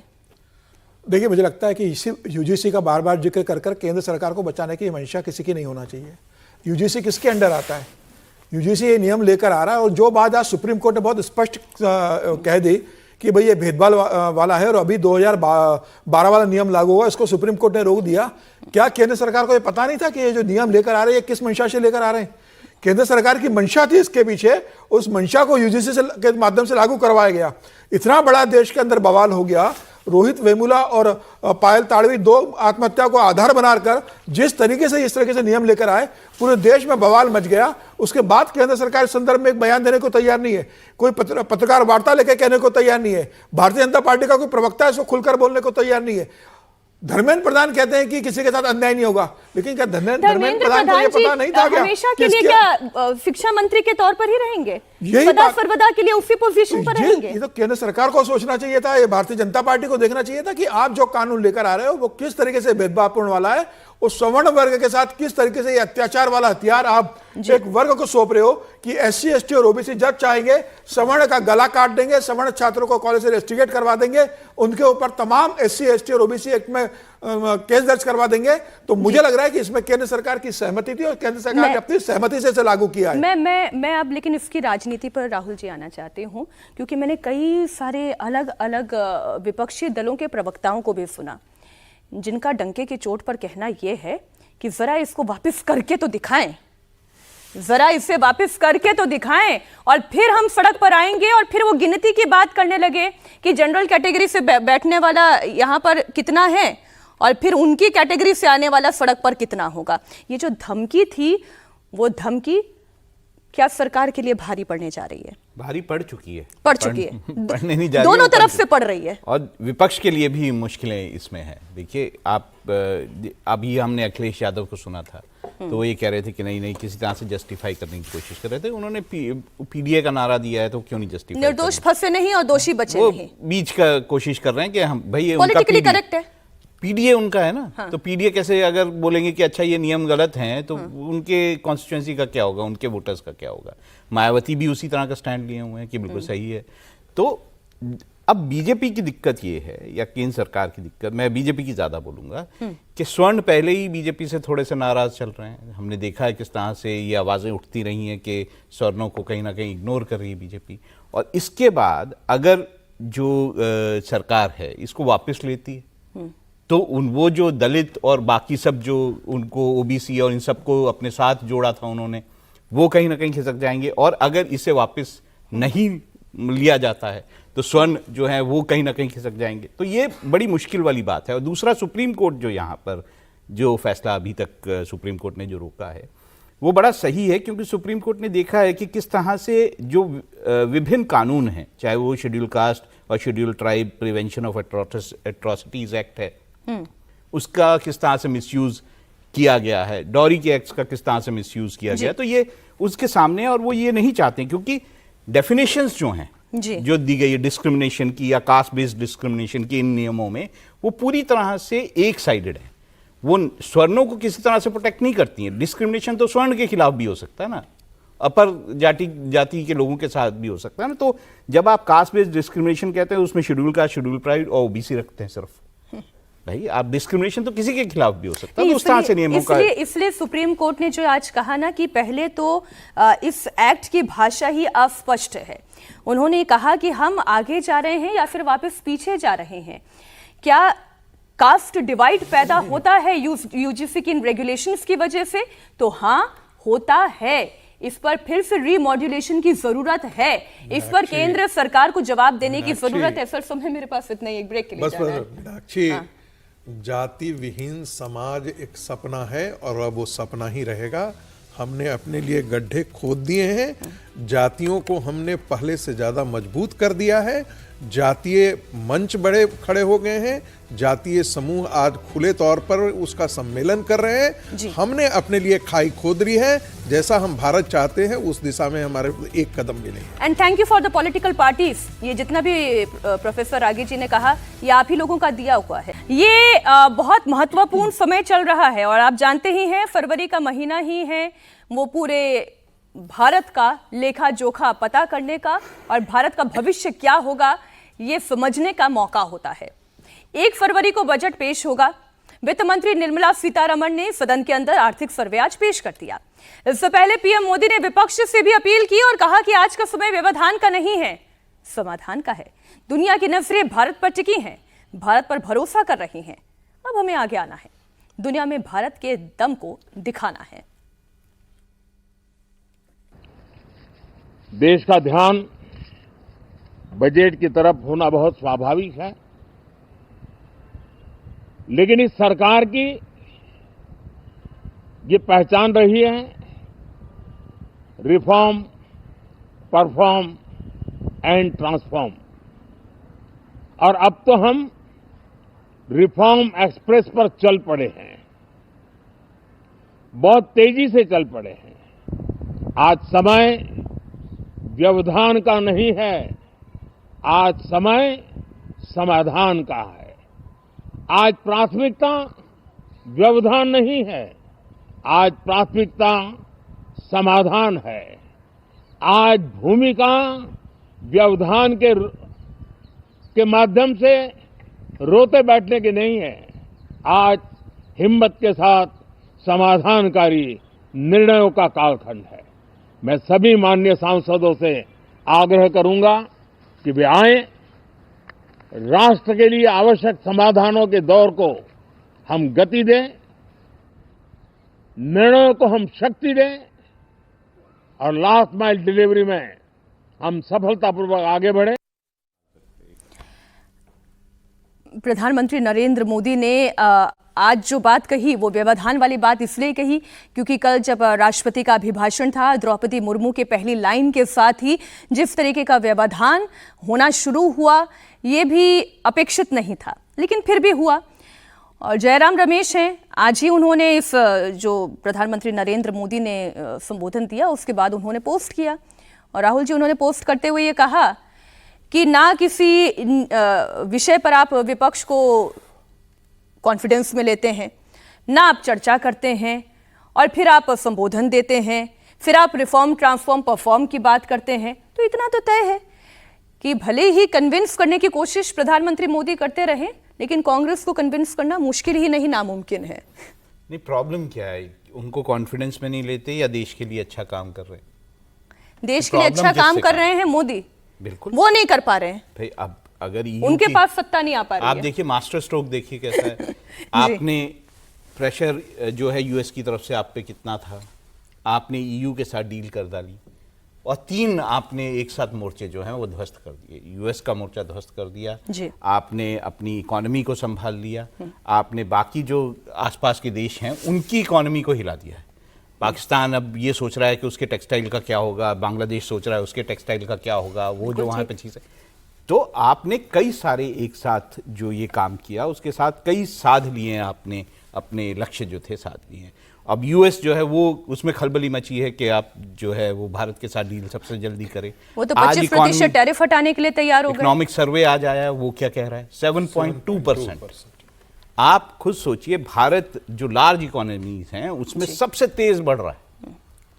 देखिए, मुझे लगता है कि इसी यूजीसी का बार बार जिक्र कर कर केंद्र सरकार को बचाने की मंशा किसी की नहीं होना चाहिए। यूजीसी किसके अंडर आता है? यूजीसी ये नियम लेकर आ रहा है और जो बात आज सुप्रीम कोर्ट ने बहुत स्पष्ट कह दी कि भाई ये भेदभाव वाला है और अभी 2012 वाला नियम लागू हुआ, इसको सुप्रीम कोर्ट ने रोक दिया। क्या केंद्र सरकार को ये पता नहीं था कि ये जो नियम लेकर आ रहे हैं किस मंशा से लेकर आ रहे हैं? केंद्र सरकार की मंशा थी इसके पीछे, उस मंशा को यूजीसी के माध्यम से लागू करवाया गया। इतना बड़ा देश के अंदर बवाल हो गया। रोहित वेमुला और पायल ताड़वी 2 आत्महत्या को आधार बनाकर जिस तरीके से इस तरीके से नियम लेकर आए, पूरे देश में बवाल मच गया। उसके बाद केंद्र सरकार इस संदर्भ में एक बयान देने को तैयार नहीं है, कोई पत्रकार वार्ता लेकर कहने को तैयार नहीं है, भारतीय जनता पार्टी का कोई प्रवक्ता है इसको खुलकर बोलने को तैयार नहीं है। धर्मेंद्र प्रधान कहते हैं कि किसी के साथ अन्याय नहीं होगा, लेकिन क्या धर्मेंद्र प्रधान को ये पता नहीं था क्या हमेशा के लिए क्या शिक्षा मंत्री के तौर पर ही रहेंगे? यही सदा बात- सर्वदा के लिए उसी पोजीशन पर रहेंगे? ये तो केंद्र सरकार को सोचना चाहिए था, ये भारतीय जनता पार्टी को देखना चाहिए था कि आप जो कानून लेकर आ रहे हो वो किस तरीके से भेदभावपूर्ण वाला है, उस सवर्ण वर्ग के साथ किस तरीके से ये अत्याचार वाला हथियार आप एक वर्ग को सौंप रहे हो कि SC, ST और OBC जब चाहेंगे सवर्ण का गला काट देंगे, सवर्ण छात्रों को कॉलेज से रेस्टिकेट करवा देंगे, उनके ऊपर तमाम SC, ST और OBC एक्ट में केस दर्ज करवा देंगे। तो मुझे लग रहा है कि इसमें केंद्र सरकार की सहमति थी और केंद्र सरकार ने अपनी सहमति से इसे लागू किया है। मैं अब लेकिन इसकी राजनीति पर राहुल जी आना चाहती हूं, क्योंकि मैंने कई सारे अलग अलग विपक्षी दलों के प्रवक्ताओं को भी सुना, जिनका डंके की चोट पर कहना यह है कि जरा इसको वापस करके तो दिखाएं, जरा इसे वापस करके तो दिखाएं और फिर हम सड़क पर आएंगे और फिर वो गिनती की बात करने लगे कि जनरल कैटेगरी से बैठने वाला यहां पर कितना है और फिर उनकी कैटेगरी से आने वाला सड़क पर कितना होगा। ये जो धमकी थी, वो धमकी क्या सरकार के लिए भारी पड़ने जा रही है? भारी पड़ चुकी है, पढ़ने नहीं जा रही, दोनों तरफ से पड़ रही है और विपक्ष के लिए भी मुश्किलें इसमें हैं। देखिए, आप अभी हमने अखिलेश यादव को सुना था, तो वो ये कह रहे थे कि नहीं किसी तरह से जस्टिफाई करने की कोशिश कर रहे थे। उन्होंने पीडीए का नारा दिया है, तो क्यों नहीं जस्टिफाई? निर्दोष फंसे नहीं और दोषी बचे नहीं, बीच का कोशिश कर रहे हैं कि हम भाई पॉलिटिकली करेक्ट है, पीडीए उनका है ना। हाँ। तो पीडीए कैसे अगर बोलेंगे कि अच्छा ये नियम गलत हैं, तो उनके कॉन्स्टिट्यूएंसी का क्या होगा, उनके वोटर्स का क्या होगा? मायावती भी उसी तरह का स्टैंड लिए हुए हैं कि बिल्कुल सही है। तो अब बीजेपी की दिक्कत ये है, या केंद्र सरकार की दिक्कत, मैं बीजेपी की ज्यादा बोलूंगा, कि स्वर्ण पहले ही बीजेपी से थोड़े से नाराज चल रहे हैं। हमने देखा है किस तरह से ये आवाजें उठती रही हैं कि स्वर्णों को कहीं ना कहीं इग्नोर कर रही है बीजेपी। और इसके बाद अगर जो सरकार है इसको वापस लेती है तो वो जो दलित और बाकी सब जो उनको ओबीसी और इन सबको अपने साथ जोड़ा था उन्होंने, वो कहीं ना कहीं खिसक जाएंगे। और अगर इसे वापस नहीं लिया जाता है तो स्वर्ण जो है वो कहीं ना कहीं खिसक जाएंगे। तो ये बड़ी मुश्किल वाली बात है। और दूसरा, सुप्रीम कोर्ट जो यहाँ पर जो फैसला अभी तक सुप्रीम कोर्ट ने जो रोका है वो बड़ा सही है, क्योंकि सुप्रीम कोर्ट ने देखा है कि किस तरह से जो विभिन्न कानून हैं, चाहे वो शेड्यूल कास्ट और schedule tribe prevention of atrocities act है, उसका किस तरह से मिसयूज किया गया है, डॉरी के एक्ट का किस तरह से मिसयूज किया गया, तो ये उसके सामने। और वो ये नहीं चाहते, क्योंकि डेफिनेशंस जो हैं जो दी गई है डिस्क्रिमिनेशन की या कास्ट बेस्ड डिस्क्रिमिनेशन की इन नियमों में, वो पूरी तरह से एक साइडेड है। वो स्वर्णों को किसी तरह से प्रोटेक्ट नहीं करती हैं। डिस्क्रिमिनेशन तो स्वर्ण के खिलाफ भी हो सकता है ना, अपर जाति के लोगों के साथ भी हो सकता है ना। तो जब आप कास्ट बेस्ड डिस्क्रिमिनेशन कहते हैं उसमें शेड्यूल कास्ट, शेड्यूल ट्राइब और ओबीसी रखते हैं सिर्फ, भाई आप डिस्क्रिमिनेशन तो किसी के खिलाफ भी हो सकता है। तो उस तरह से नियमों का इसलिए सुप्रीम कोर्ट ने जो आज कहा ना कि पहले तो इस एक्ट की भाषा ही अस्पष्ट है। उन्होंने कहा कि हम आगे जा रहे हैं या फिर वापस पीछे जा रहे हैं। क्या कास्ट डिवाइड पैदा होता है यूजीसी की इन रेगुलेशंस की वजह से? तो हाँ, होता है। इस पर फिर से रीमॉड्यूलेशन की जरूरत है। इस पर केंद्र सरकार को जवाब देने की जरूरत है। सर, समय मेरे पास इतना ही, एक ब्रेक के लिए जाना है। मीनाक्षी, जाति विहीन समाज एक सपना है और अब वो सपना ही रहेगा। हमने अपने लिए गड्ढे खोद दिए हैं, जातियों को हमने पहले से ज्यादा मजबूत कर दिया है, जातीय मंच बड़े खड़े हो गए हैं, जातीय समूह आज खुले तौर पर उसका सम्मेलन कर रहे हैं। हमने अपने लिए खाई खोद रही है। जैसा हम भारत चाहते हैं उस दिशा में हमारे एक कदम मिले। And thank you for the political parties. ये जितना भी प्रोफेसर रागी जी ने कहा, ये आप ही लोगों का दिया हुआ है। ये बहुत महत्वपूर्ण समय चल रहा है और आप जानते ही हैं फरवरी का महीना ही है वो पूरे भारत का लेखा जोखा पता करने का और भारत का भविष्य क्या होगा ये समझने का मौका होता है। 1 फरवरी को बजट पेश होगा। वित्त मंत्री निर्मला सीतारमण ने सदन के अंदर आर्थिक सर्वे आज पेश कर दिया। इससे पहले पीएम मोदी ने विपक्ष से भी अपील की और कहा कि आज का समय व्यवधान का नहीं है, समाधान का है। दुनिया की नजरें भारत पर टिकी हैं, भारत पर भरोसा कर रही हैं। अब हमें आगे आना है, दुनिया में भारत के दम को दिखाना है। देश का ध्यान बजट की तरफ होना बहुत स्वाभाविक है, लेकिन इस सरकार की ये पहचान रही है रिफॉर्म, परफॉर्म एंड ट्रांसफॉर्म। और अब तो हम रिफॉर्म एक्सप्रेस पर चल पड़े हैं, बहुत तेजी से चल पड़े हैं। आज समय व्यवधान का नहीं है, आज समय समाधान का है। आज प्राथमिकता व्यवधान नहीं है, आज प्राथमिकता समाधान है। आज भूमिका व्यवधान के माध्यम से रोते बैठने की नहीं है, आज हिम्मत के साथ समाधानकारी निर्णयों का कालखंड है। मैं सभी माननीय सांसदों से आग्रह करूंगा कि वे आएं, राष्ट्र के लिए आवश्यक समाधानों के दौर को हम गति दें, निर्णयों को हम शक्ति दें और लास्ट माइल डिलीवरी में हम सफलतापूर्वक आगे बढ़ें। प्रधानमंत्री नरेंद्र मोदी ने आज जो बात कही वो व्यवधान वाली बात इसलिए कही क्योंकि कल जब राष्ट्रपति का अभिभाषण था, द्रौपदी मुर्मू के पहली लाइन के साथ ही जिस तरीके का व्यवधान होना शुरू हुआ ये भी अपेक्षित नहीं था, लेकिन फिर भी हुआ। और जयराम रमेश हैं, आज ही उन्होंने इस जो प्रधानमंत्री नरेंद्र मोदी ने संबोधन दिया उसके बाद उन्होंने पोस्ट किया और राहुल जी उन्होंने पोस्ट करते हुए ये कहा कि ना किसी विषय पर आप विपक्ष को कॉन्फिडेंस में लेते हैं, ना आप चर्चा करते हैं और फिर आप संबोधन देते हैं, फिर आप रिफॉर्म, ट्रांसफॉर्म, परफॉर्म की बात करते हैं। तो इतना तो तय है कि भले ही कन्विंस करने की कोशिश प्रधानमंत्री मोदी करते रहे, लेकिन कांग्रेस को कन्विंस करना मुश्किल ही नहीं नामुमकिन है। नहीं, प्रॉब्लम क्या है? उनको कॉन्फिडेंस में नहीं लेते या देश के लिए अच्छा काम कर रहे हैं? देश के लिए अच्छा काम कर रहे हैं मोदी, बिल्कुल वो नहीं कर पा रहे हैं। भाई अब अगर उनके पास सत्ता नहीं आ पा रही आप है। देखिए मास्टर स्ट्रोक देखिए कैसा है। आपने प्रेशर जो है यूएस की तरफ से आप पे कितना था, आपने ईयू के साथ डील कर डाली और 3 आपने एक साथ मोर्चे जो हैं वो ध्वस्त कर दिए। यूएस का मोर्चा ध्वस्त कर दिया, आपने अपनी इकोनॉमी को संभाल लिया, आपने बाकी जो आसपास के देश हैं उनकी इकोनॉमी को हिला दिया है। पाकिस्तान अब ये सोच रहा है कि उसके टेक्सटाइल का क्या होगा, बांग्लादेश सोच रहा है उसके टेक्सटाइल का क्या होगा, वो जो वहाँ पे चीज़ है। तो आपने कई सारे एक साथ जो ये काम किया, उसके साथ कई साध लिए हैं आपने, अपने लक्ष्य जो थे साध लिए हैं। अब यूएस जो है वो उसमें खलबली मची है कि आप जो है वो भारत के साथ डील सबसे जल्दी करें। वो तो 25% टैरिफ हटाने के लिए तैयार हो गए। इकोनॉमिक सर्वे आज आया है, वो क्या कह रहा है? 7.2%। आप खुद सोचिए, भारत जो लार्ज इकोनॉमीज हैं उसमें सबसे तेज बढ़ रहा है।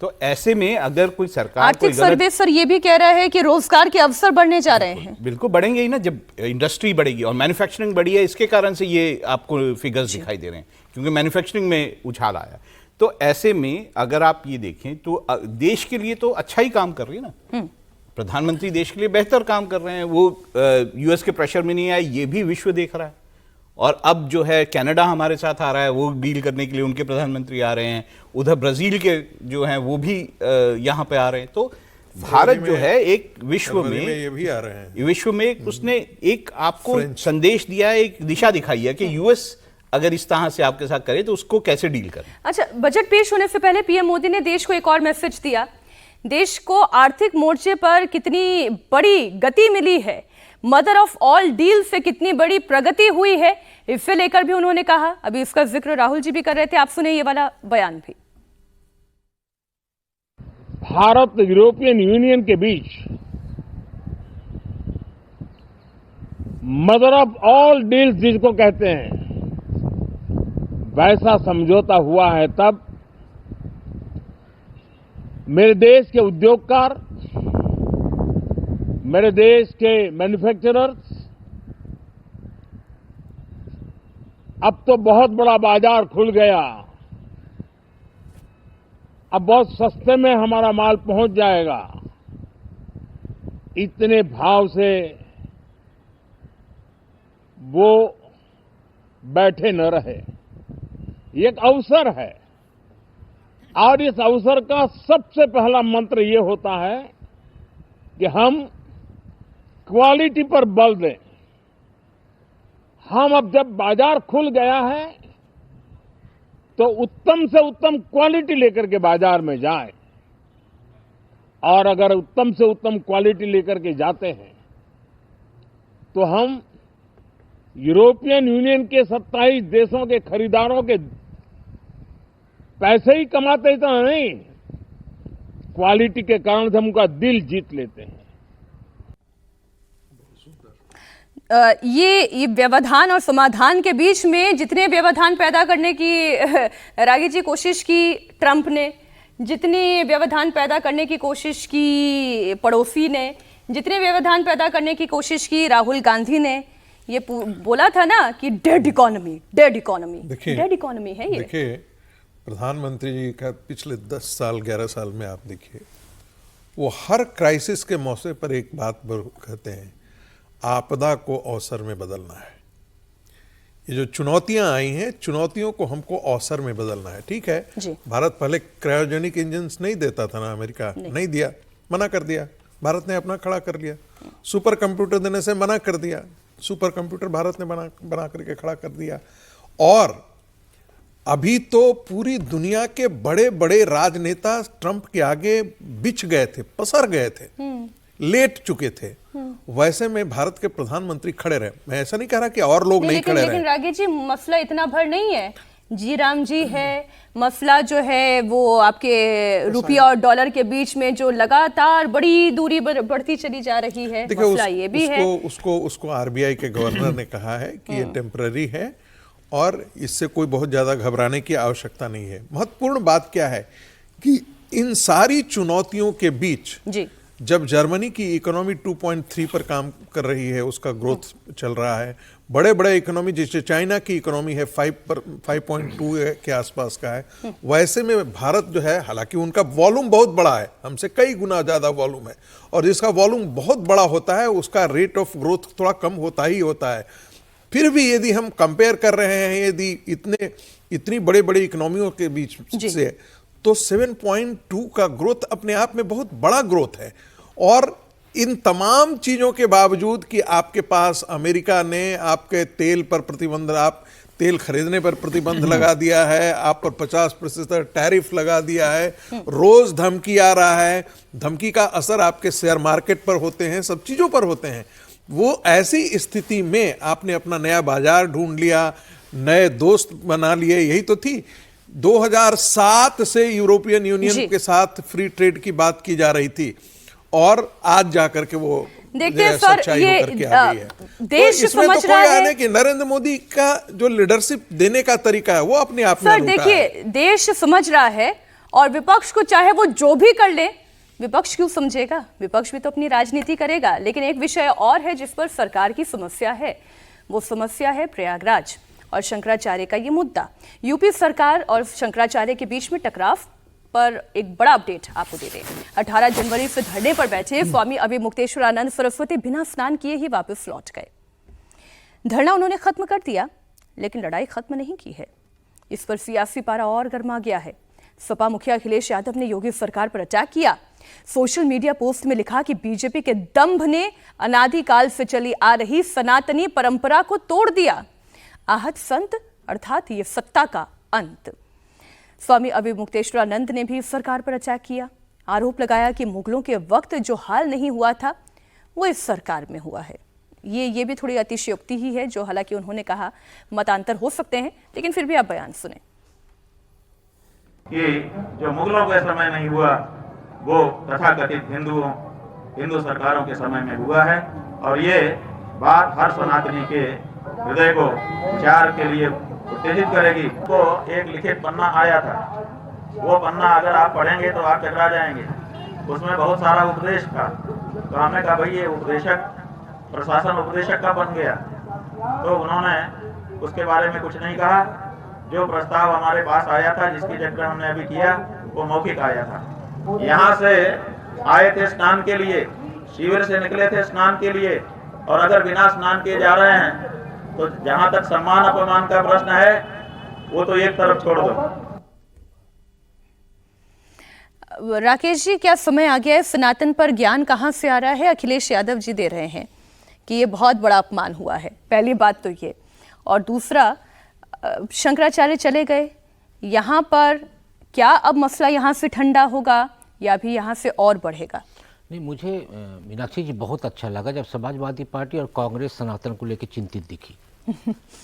तो ऐसे में अगर कोई सरकार आर्थिक सर्वे सर ये भी कह रहा है कि रोजगार के अवसर बढ़ने जा रहे हैं। बिल्कुल बढ़ेंगे ही ना, जब इंडस्ट्री बढ़ेगी और मैन्युफैक्चरिंग बढ़ी है, इसके कारण से ये आपको फिगर्स दिखाई दे रहे हैं, क्योंकि मैन्युफैक्चरिंग में उछाल आया। तो ऐसे में अगर आप ये देखें तो देश के लिए तो अच्छा ही काम कर रही है ना, प्रधानमंत्री देश के लिए बेहतर काम कर रहे हैं। वो यूएस के प्रेशर में नहीं आए, ये भी विश्व देख रहा है। और अब जो है कनाडा हमारे साथ आ रहा है, वो डील करने के लिए उनके प्रधानमंत्री आ रहे हैं। उधर ब्राजील के जो हैं वो भी यहाँ पे आ रहे हैं। तो भारत जो है एक विश्व में ये भी आ रहे हैं, विश्व में उसने एक आपको संदेश दिया है, एक दिशा दिखाई है कि यूएस अगर इस तरह से आपके साथ करे तो उसको कैसे डील करें। अच्छा, बजट पेश होने से पहले पीएम मोदी ने देश को एक और मैसेज दिया। देश को आर्थिक मोर्चे पर कितनी बड़ी गति मिली है, मदर ऑफ ऑल डील से कितनी बड़ी प्रगति हुई है, इसे लेकर भी उन्होंने कहा। अभी इसका जिक्र राहुल जी भी कर रहे थे, आप सुने ये वाला बयान भी। भारत यूरोपियन यूनियन के बीच मदर ऑफ ऑल डील्स जिसको कहते हैं, वैसा समझौता हुआ है तब मेरे देश के उद्योगकार, मेरे देश के मैन्युफैक्चरर्स अब तो बहुत बड़ा बाजार खुल गया, अब बहुत सस्ते में हमारा माल पहुंच जाएगा, इतने भाव से वो बैठे न रहे। ये एक अवसर है और इस अवसर का सबसे पहला मंत्र ये होता है कि हम क्वालिटी पर बल दें। हम अब जब बाजार खुल गया है तो उत्तम से उत्तम क्वालिटी लेकर के बाजार में जाएं, और अगर उत्तम से उत्तम क्वालिटी लेकर के जाते हैं तो हम यूरोपियन यूनियन के 27 देशों के खरीदारों के पैसे ही कमाते इतना नहीं, क्वालिटी के कारण से हम उनका दिल जीत लेते हैं। ये व्यवधान और समाधान के बीच में जितने व्यवधान पैदा करने की रागी जी कोशिश की ट्रंप ने, जितनी व्यवधान पैदा करने की कोशिश की पड़ोसी ने, जितने व्यवधान पैदा करने की कोशिश की राहुल गांधी ने, ये बोला था ना कि dead economy, dead economy, dead economy है ये। देखिए, प्रधानमंत्री जी का पिछले 10 साल 11 साल में आप देखिए, वो हर क्राइसिस के मौके पर एक बात कहते हैं, आपदा को अवसर में बदलना है। ये जो चुनौतियां आई हैं, चुनौतियों को हमको अवसर में बदलना है। ठीक है, भारत पहले क्रायोजेनिक इंजन्स नहीं देता था ना, अमेरिका नहीं दिया, मना कर दिया, भारत ने अपना खड़ा कर लिया। सुपर कंप्यूटर देने से मना कर दिया, सुपर कंप्यूटर भारत ने बना करके खड़ा कर दिया। और अभी तो पूरी दुनिया के बड़े बड़े राजनेता ट्रंप के आगे बिछ गए थे, पसर गए थे, लेट चुके थे। वैसे में भारत के प्रधानमंत्री खड़े रहे। मैं ऐसा नहीं कह रहा कि और लोग नहीं खड़े रहे। लेकिन रागी जी, मसला इतना भर नहीं है। जी राम जी है, मसला जो है वो आपके रुपया और डॉलर के बीच में जो लगातार बड़ी दूरी बढ़ती चली जा रही है, मसला ये भी है। उसको आरबीआई के गवर्नर ने कहा है कि ये टेम्पररी है और इससे कोई बहुत ज्यादा घबराने की आवश्यकता नहीं है। महत्वपूर्ण बात क्या है कि इन सारी चुनौतियों के बीच जब जर्मनी की इकोनॉमी 2.3 पर काम कर रही है, उसका ग्रोथ चल रहा है, बड़े बड़े इकोनॉमी जैसे चाइना की इकोनॉमी है 5.2 के आसपास का है, वैसे में भारत जो है, हालांकि उनका वॉल्यूम बहुत बड़ा है, हमसे कई गुना ज़्यादा वॉल्यूम है, और जिसका वॉल्यूम बहुत बड़ा होता है उसका रेट ऑफ ग्रोथ थोड़ा कम होता ही होता है। फिर भी यदि हम कंपेयर कर रहे हैं, यदि इतनी बड़े बड़े इकोनॉमियों के बीच से, तो 7.2 का ग्रोथ अपने आप में बहुत बड़ा ग्रोथ है। और इन तमाम चीज़ों के बावजूद कि आपके पास अमेरिका ने आपके तेल पर प्रतिबंध, आप तेल खरीदने पर प्रतिबंध लगा दिया है, आप पर 50% टैरिफ लगा दिया है, रोज धमकी आ रहा है, धमकी का असर आपके शेयर मार्केट पर होते हैं, सब चीज़ों पर होते हैं। वो ऐसी स्थिति में आपने अपना नया बाजार ढूंढ लिया, नए दोस्त बना लिए, यही तो थी। 2007 से यूरोपियन यूनियन के साथ फ्री ट्रेड की बात की जा रही थी, और आज जाकर के वो देखते हैं सर, ये देश तो इसमें समझ तो रहा कोई है आने कि नरेंद्र मोदी का जो लीडरशिप देने का तरीका है वो अपने आप में सर, अनूठा देखिए है। देश समझ रहा है, और विपक्ष को चाहे वो जो भी कर ले, विपक्ष क्यों समझेगा? विपक्ष भी तो अपनी राजनीति करेगा। लेकिन एक विषय और है जिस पर सरकार की समस्या है, वो समस्या है प्रयागराज और शंकराचार्य का ये मुद्दा। यूपी सरकार और शंकराचार्य के बीच में टकराव पर एक बड़ा अपडेट आपको दे दें। 18 जनवरी से धरने पर बैठे स्वामी अभिमुक्तेश्वरानंद सरस्वती बिना स्नान किए ही वापस लौट गए। धरना उन्होंने खत्म कर दिया, लेकिन लड़ाई खत्म नहीं की है। इस पर सियासी पारा और गर्मा गया है। सपा मुखिया अखिलेश यादव ने योगी सरकार पर अटैक किया। सोशल मीडिया पोस्ट में लिखा कि बीजेपी के दंभ ने अनादिकाल से चली आ रही सनातनी परंपरा को तोड़ दिया। आहत संत अर्थात ये सत्ता का अंत। स्वामी अभिमुक्तेश्वरानंद ने भी सरकार पर अटैक किया। आरोप लगाया कि मुगलों के वक्त जो हाल नहीं हुआ था वो इस सरकार में हुआ है। ये भी थोड़ी अतिशयोक्ति ही है, जो हालांकि उन्होंने कहा मतांतर हो सकते हैं, लेकिन फिर भी आप बयान सुने। कि जो मुगलों के समय नहीं हुआ वो तथाकथित हिंदू सरकारों के समय में हुआ है, और ये बात हर सनातनी के हृदय को विचार के लिए उत्तेजित करेगी। तो एक लिखित पन्ना आया था, वो पन्ना अगर आप पढ़ेंगे तो आप चकरा जाएंगे। उसमें बहुत सारा उपदेश था, तो हमने कहा भाई ये उपदेशक प्रशासन उपदेशक का बन गया, तो उन्होंने उसके बारे में कुछ नहीं कहा। जो प्रस्ताव हमारे पास आया था, जिसकी चर्चा हमने अभी किया, वो मौखिक आया था। यहाँ से आए थे स्नान के लिए, शिविर से निकले थे स्नान के लिए, और अगर बिना स्नान किए जा रहे हैं तो जहां तक सम्मान अपमान का प्रश्न है वो तो एक तरफ छोड़ दो। राकेश जी, क्या समय आ गया है? सनातन पर ज्ञान कहां से आ रहा है? अखिलेश यादव जी दे रहे हैं कि ये बहुत बड़ा अपमान हुआ है, पहली बात तो ये। और दूसरा, शंकराचार्य चले गए, यहाँ पर क्या अब मसला यहाँ से ठंडा होगा या भी यहाँ से और बढ़ेगा? नहीं, मुझे मीनाक्षी जी बहुत अच्छा लगा जब समाजवादी पार्टी और कांग्रेस सनातन को लेकर चिंतित दिखी।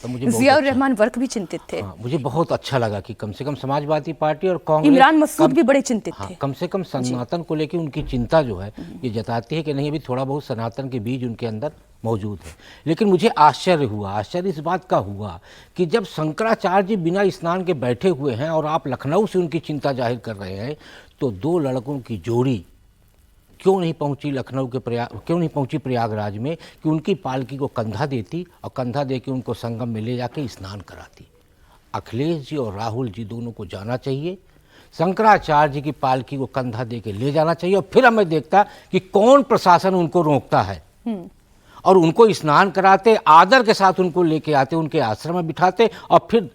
तो मुझे जियाउर रहमान वर्क भी चिंतित थे। हाँ, मुझे बहुत अच्छा लगा कि कम से कम समाजवादी पार्टी और कांग्रेस, इमरान मसूद भी बड़े चिंतित थे। कम से कम सनातन को लेकर उनकी चिंता जो है ये जताती है कि नहीं, अभी थोड़ा बहुत सनातन के बीज उनके अंदर मौजूद है। लेकिन मुझे आश्चर्य इस बात का हुआ कि जब शंकराचार्य जी बिना स्नान के बैठे हुए हैं और आप लखनऊ से उनकी चिंता जाहिर कर रहे हैं, तो दो लड़कों की जोड़ी क्यों नहीं पहुंची प्रयागराज में कि उनकी पालकी को कंधा देती और कंधा दे के उनको संगम में ले जाके स्नान कराती। अखिलेश जी और राहुल जी दोनों को जाना चाहिए, शंकराचार्य जी की पालकी को कंधा दे के ले जाना चाहिए, और फिर हमें देखता कि कौन प्रशासन उनको रोकता है, और उनको स्नान कराते, आदर के साथ उनको लेके आते, उनके आश्रम में बिठाते, और फिर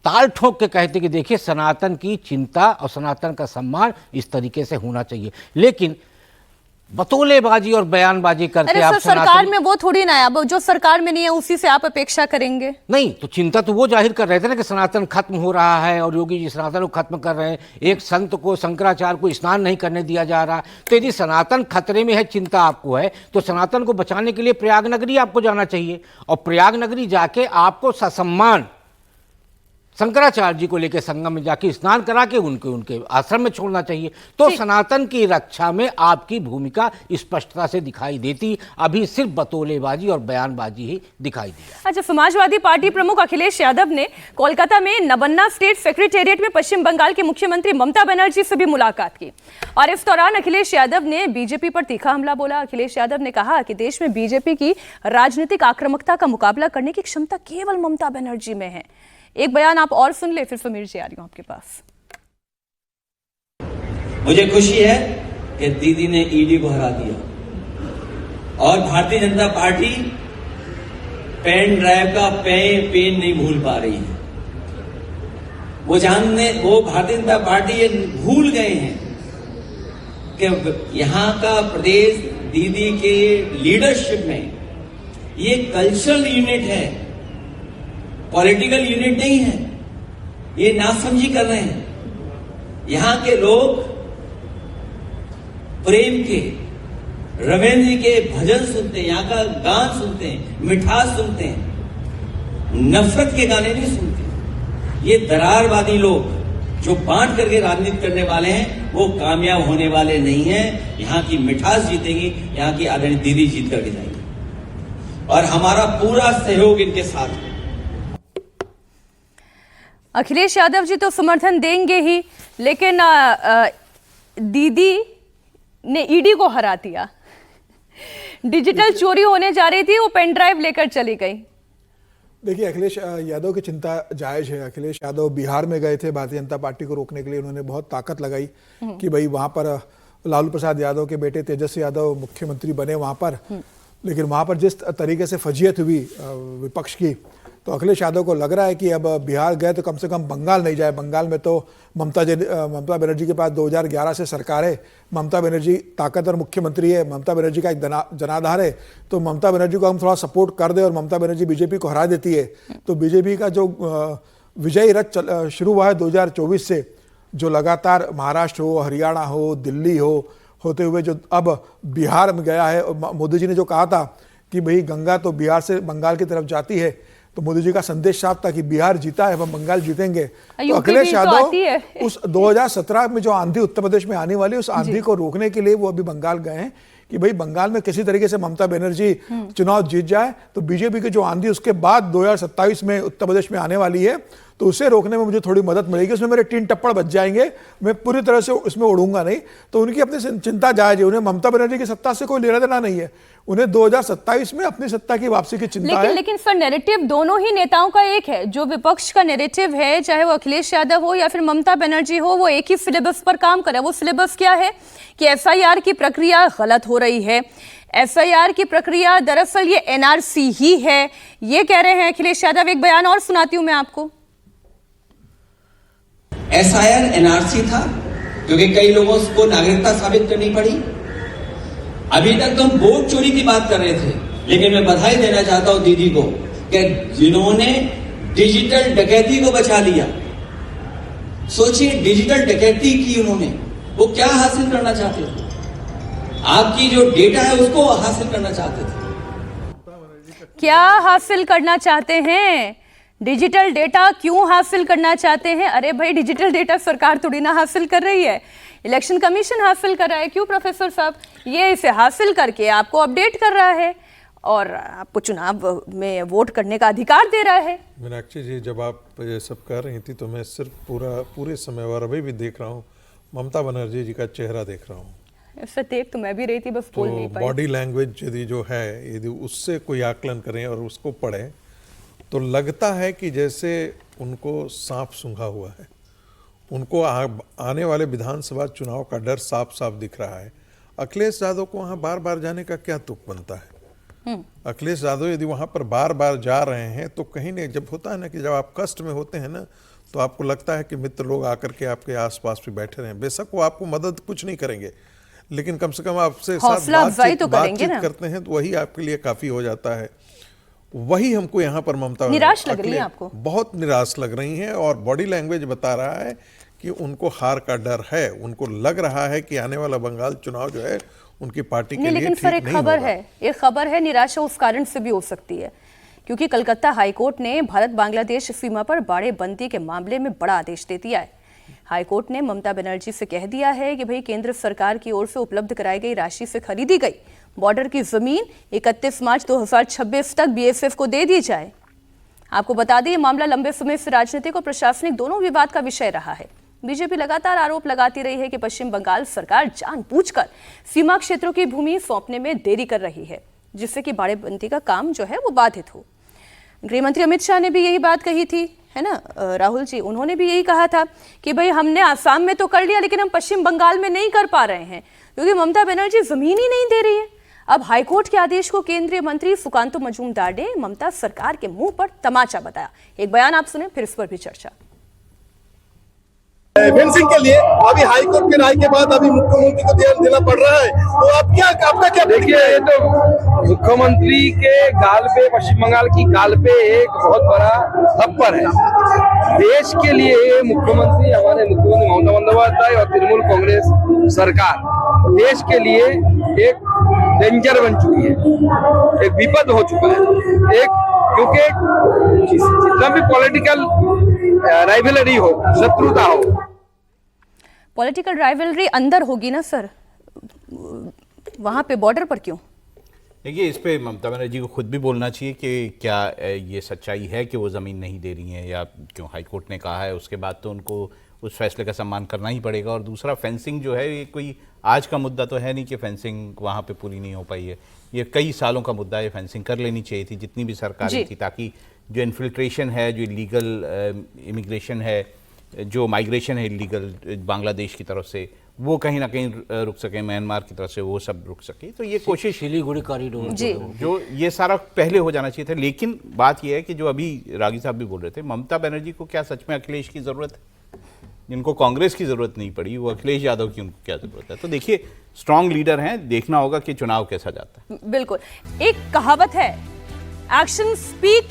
ताल ठोक के कहते कि देखिए सनातन की चिंता और सनातन का सम्मान इस तरीके से होना चाहिए। लेकिन बतौलेबाजी और बयानबाजी करके आप सरकार में वो थोड़ी ना है, अब जो सरकार में नहीं है उसी से आप अपेक्षा करेंगे? नहीं, तो चिंता तो वो जाहिर कर रहे थे ना कि सनातन खत्म हो रहा है और योगी जी सनातन को खत्म कर रहे हैं, एक संत को, शंकराचार्य को स्नान नहीं करने दिया जा रहा। तो यदि सनातन खतरे में है, चिंता आपको है, तो सनातन को बचाने के लिए प्रयाग नगरी आपको जाना चाहिए, और प्रयाग नगरी जाके आपको ससम्मान शंकराचार्य जी को लेकर संगम में जाके स्नान करा के उनके आश्रम में छोड़ना चाहिए। तो सनातन की रक्षा में आपकी भूमिका स्पष्टता से दिखाई देती, अभी सिर्फ बतौलेबाजी और बयानबाजी ही दिखाई दिया। अच्छा, समाजवादी पार्टी प्रमुख अखिलेश यादव ने कोलकाता में नबन्ना स्टेट सेक्रेटेरिएट में पश्चिम बंगाल के मुख्यमंत्री ममता बनर्जी से भी मुलाकात की और इस दौरान अखिलेश यादव ने बीजेपी पर तीखा हमला बोला। अखिलेश यादव ने कहा कि देश में बीजेपी की राजनीतिक आक्रामकता का मुकाबला करने की क्षमता केवल ममता बनर्जी में है। एक बयान आप और सुन ले, फिर समीर जी आ रही हूं आपके पास। मुझे खुशी है कि दीदी ने ईडी को हरा दिया और Bharatiya Janata party pen drive का पेन नहीं भूल पा रही है। वो भारतीय जनता पार्टी ये भूल गए हैं कि यहां का प्रदेश दीदी के लीडरशिप में ये कल्चरल यूनिट है, पॉलिटिकल यूनिट नहीं है। ये नासमझी कर रहे हैं। यहां के लोग प्रेम के, रविंद्र जी के भजन सुनते हैं, यहां का गान सुनते हैं, मिठास सुनते हैं, नफरत के गाने नहीं सुनते। ये दरारवादी लोग जो बांट करके राजनीति करने वाले हैं वो कामयाब होने वाले नहीं हैं। यहां की मिठास जीतेगी, यहां की आदरणीय दीदी जीत करके जाएगी और हमारा पूरा सहयोग इनके साथ है। अखिलेश यादव जी तो समर्थन देंगे ही, लेकिन दीदी ने ईडी को हरा दिया। डिजिटल चोरी होने जा रही थी, वो पेन ड्राइव लेकर चली गई। देखिए, अखिलेश यादव की चिंता जायज है। अखिलेश यादव बिहार में गए थे भारतीय जनता पार्टी को रोकने के लिए। उन्होंने बहुत ताकत लगाई कि भाई वहां पर लालू प्रसाद यादव के बेटे तेजस्वी यादव मुख्यमंत्री बने वहां पर, लेकिन वहां पर जिस तरीके से फजीयत हुई विपक्ष की, तो अखिलेश यादव को लग रहा है कि अब बिहार गए तो कम से कम बंगाल नहीं जाए। बंगाल में तो ममता बनर्जी के पास 2011 से सरकार है, ममता बनर्जी ताकतवर मुख्यमंत्री है, ममता बनर्जी का एक जनाधार है। तो ममता बनर्जी को हम थोड़ा सपोर्ट कर दे और ममता बनर्जी बीजेपी को हरा देती है, तो बीजेपी का जो विजयी रथ शुरू हुआ है 2024 से, जो लगातार महाराष्ट्र हो, हरियाणा हो, दिल्ली होते हुए जो अब बिहार में गया है। मोदी जी ने जो कहा था कि भाई गंगा तो बिहार से बंगाल की तरफ जाती है, तो मोदी जी का संदेश साफ था कि बिहार जीता है, हम बंगाल जीतेंगे। तो अखिलेश यादव उस 2017 में जो आंधी उत्तर प्रदेश में आने वाली, उस आंधी को रोकने के लिए वो अभी बंगाल गए हैं कि भाई बंगाल में किसी तरीके से ममता बनर्जी चुनाव जीत जाए, तो बीजेपी की जो आंधी उसके बाद 2027 में उत्तर प्रदेश में आने वाली है, तो उसे रोकने में मुझे थोड़ी मदद मिलेगी। उसमें मेरे 3 टप्पड़ बच जाएंगे, मैं पूरी तरह से उसमें उड़ूंगा नहीं। तो उनकी अपनी चिंता जायज है। उन्हें ममता बनर्जी की सत्ता से कोई लेना देना नहीं है, उन्हें 2027 में अपनी सत्ता की वापसी की चिंता है। लेकिन सर, नैरेटिव दोनों ही नेताओं का एक है। जो विपक्ष का नैरेटिव है, चाहे वो अखिलेश यादव हो या फिर ममता बनर्जी हो, वो एक ही सिलेबस पर काम करे। वो सिलेबस क्या है कि एफआईआर की प्रक्रिया गलत हो रही है। एफआईआर की प्रक्रिया दरअसल ये एनआरसी ही है, ये कह रहे हैं अखिलेश यादव। एक बयान और सुनाती हूं मैं आपको। एसआईआर एनआरसी था क्योंकि कई लोगों को नागरिकता साबित करनी पड़ी। अभी तक तो हम वोट चोरी की बात कर रहे थे, लेकिन मैं बधाई देना चाहता हूं दीदी को कि जिन्होंने डिजिटल डकैती को बचा लिया। सोचिए, डिजिटल डकैती की उन्होंने, वो क्या हासिल करना चाहते थे? आपकी जो डेटा है उसको हासिल करना चाहते थे। क्या हासिल करना चाहते हैं? डिजिटल डेटा क्यों हासिल करना चाहते हैं? अरे भाई, डिजिटल डेटा सरकार थोड़ी ना हासिल कर रही है, इलेक्शन कमीशन हासिल कर रहा है। क्यों प्रोफेसर साहब? ये इसे हासिल करके आपको अपडेट कर रहा है और आपको चुनाव में वोट करने का अधिकार दे रहा है। मीनाक्षी जी, जब आप ये सब कर रही थी तो मैं सिर्फ पूरे समय और अभी भी देख रहा हूँ, ममता बनर्जी जी का चेहरा देख रहा हूँ। ऐसा देख तो मैं भी रही थी, बस बोल नहीं पाई। बॉडी लैंग्वेज यदि जो है, यदि उससे कोई आकलन करें और उसको पढ़ें तो लगता है कि जैसे उनको सांप सूंघा हुआ है। उनको आने वाले विधानसभा चुनाव का डर साफ साफ दिख रहा है। अखिलेश यादव को वहाँ बार बार जाने का क्या तुक बनता है? अखिलेश यादव यदि वहाँ पर बार बार जा रहे हैं तो कहीं नहीं, जब होता है ना कि जब आप कष्ट में होते हैं ना, तो आपको लगता है कि मित्र लोग आकर के आपके आसपास भी बैठे रहें। बेशक वो आपको मदद कुछ नहीं करेंगे, लेकिन कम से कम आपसे साथ बातचीत करते हैं तो वही आपके लिए काफ़ी हो जाता है। वही हमको यहाँ पर ममता निराश लग रही है आपको? बहुत निराश लग रही हैं और बॉडी लैंग्वेज बता रहा है कि उनको हार का डर है। उनको लग रहा है कि आने वाला बंगाल चुनाव जो है उनकी पार्टी के लिए ठीक नहीं होगा। लेकिन सर, एक खबर है निराशा उस कारण से भी हो सकती है क्योंकि कलकत्ता हाईकोर्ट ने भारत बांग्लादेश सीमा पर बाड़ेबंदी के मामले में बड़ा आदेश दे दिया है। हाईकोर्ट ने ममता बनर्जी से कह दिया है कि भाई केंद्र सरकार की ओर से उपलब्ध कराई गई राशि से खरीदी गई बॉर्डर की जमीन 31 मार्च 2026 तक बीएसएफ को दे दी जाए। आपको बता दें, ये मामला लंबे समय से राजनीतिक और प्रशासनिक दोनों विवाद का विषय रहा है। बीजेपी लगातार आरोप लगाती रही है कि पश्चिम बंगाल सरकार जानबूझकर सीमा क्षेत्रों की भूमि सौंपने में देरी कर रही है, जिससे कि बाड़ेबंदी का काम जो है वो बाधित हो। गृह मंत्री अमित शाह ने भी यही बात कही थी, है ना राहुल जी, उन्होंने भी यही कहा था कि भाई हमने आसाम में तो कर लिया लेकिन हम पश्चिम बंगाल में नहीं कर पा रहे हैं क्योंकि ममता बनर्जी जमीन ही नहीं दे रही है। अब हाईकोर्ट के आदेश को केंद्रीय मंत्री सुकांतो मजूमदार ने ममता सरकार के मुंह पर तमाचा बताया। एक बयान आप सुने, फिर इस पर भी चर्चा। फेंसिंग के लिए अभी हाईकोर्ट के राय के बाद अभी मुख्यमंत्री को ध्यान देना पड़ रहा है, तो आपका क्या देखिए, ये तो मुख्यमंत्री के गाल पे, पश्चिम बंगाल की गाल पे एक बहुत बड़ा थप्पड़ है। देश के लिए मुख्यमंत्री, हमारे मुख्यमंत्री ममता बंदोपाध्याय और तृणमूल कांग्रेस सरकार देश के लिए एक डेंजर बन चुकी है, एक विपद हो चुका है। एक क्योंकि जितना भी पॉलिटिकल राइवलरी हो, शत्रुता हो, पॉलिटिकल राइवलरी अंदर होगी ना सर, वहां पे बॉर्डर पर क्यों? देखिए, इस पे ममता बनर्जी को खुद भी बोलना चाहिए कि क्या ये सच्चाई है कि वो ज़मीन नहीं दे रही हैं, या क्यों हाईकोर्ट ने कहा है उसके बाद तो उनको उस फैसले का सम्मान करना ही पड़ेगा। और दूसरा, फेंसिंग जो है ये कोई आज का मुद्दा तो है नहीं कि फेंसिंग वहाँ पे पूरी नहीं हो पाई है, ये कई सालों का मुद्दा है। फेंसिंग कर लेनी चाहिए थी जितनी भी सरकारें थी, ताकि जो इन्फिल्ट्रेशन है, जो इलीगल इमिग्रेशन है, जो माइग्रेशन है इलीगल बांग्लादेश की तरफ से, वो कहीं ना कहीं रुक सके, म्यांमार की तरफ से वो सब रुक सके। तो ये कोशिश सिलीगुड़ी कॉरिडोर जो ये सारा पहले हो जाना चाहिए था। लेकिन बात ये है कि जो अभी रागी साहब भी बोल रहे थे, ममता बनर्जी को क्या सच में अखिलेश की ज़रूरत है? जिनको कांग्रेस की ज़रूरत नहीं पड़ी, वो अखिलेश यादव की उनको क्या ज़रूरत है? तो देखिए, स्ट्रांग लीडर हैं, देखना होगा कि चुनाव कैसा जाता है। बिल्कुल, एक कहावत है, action speak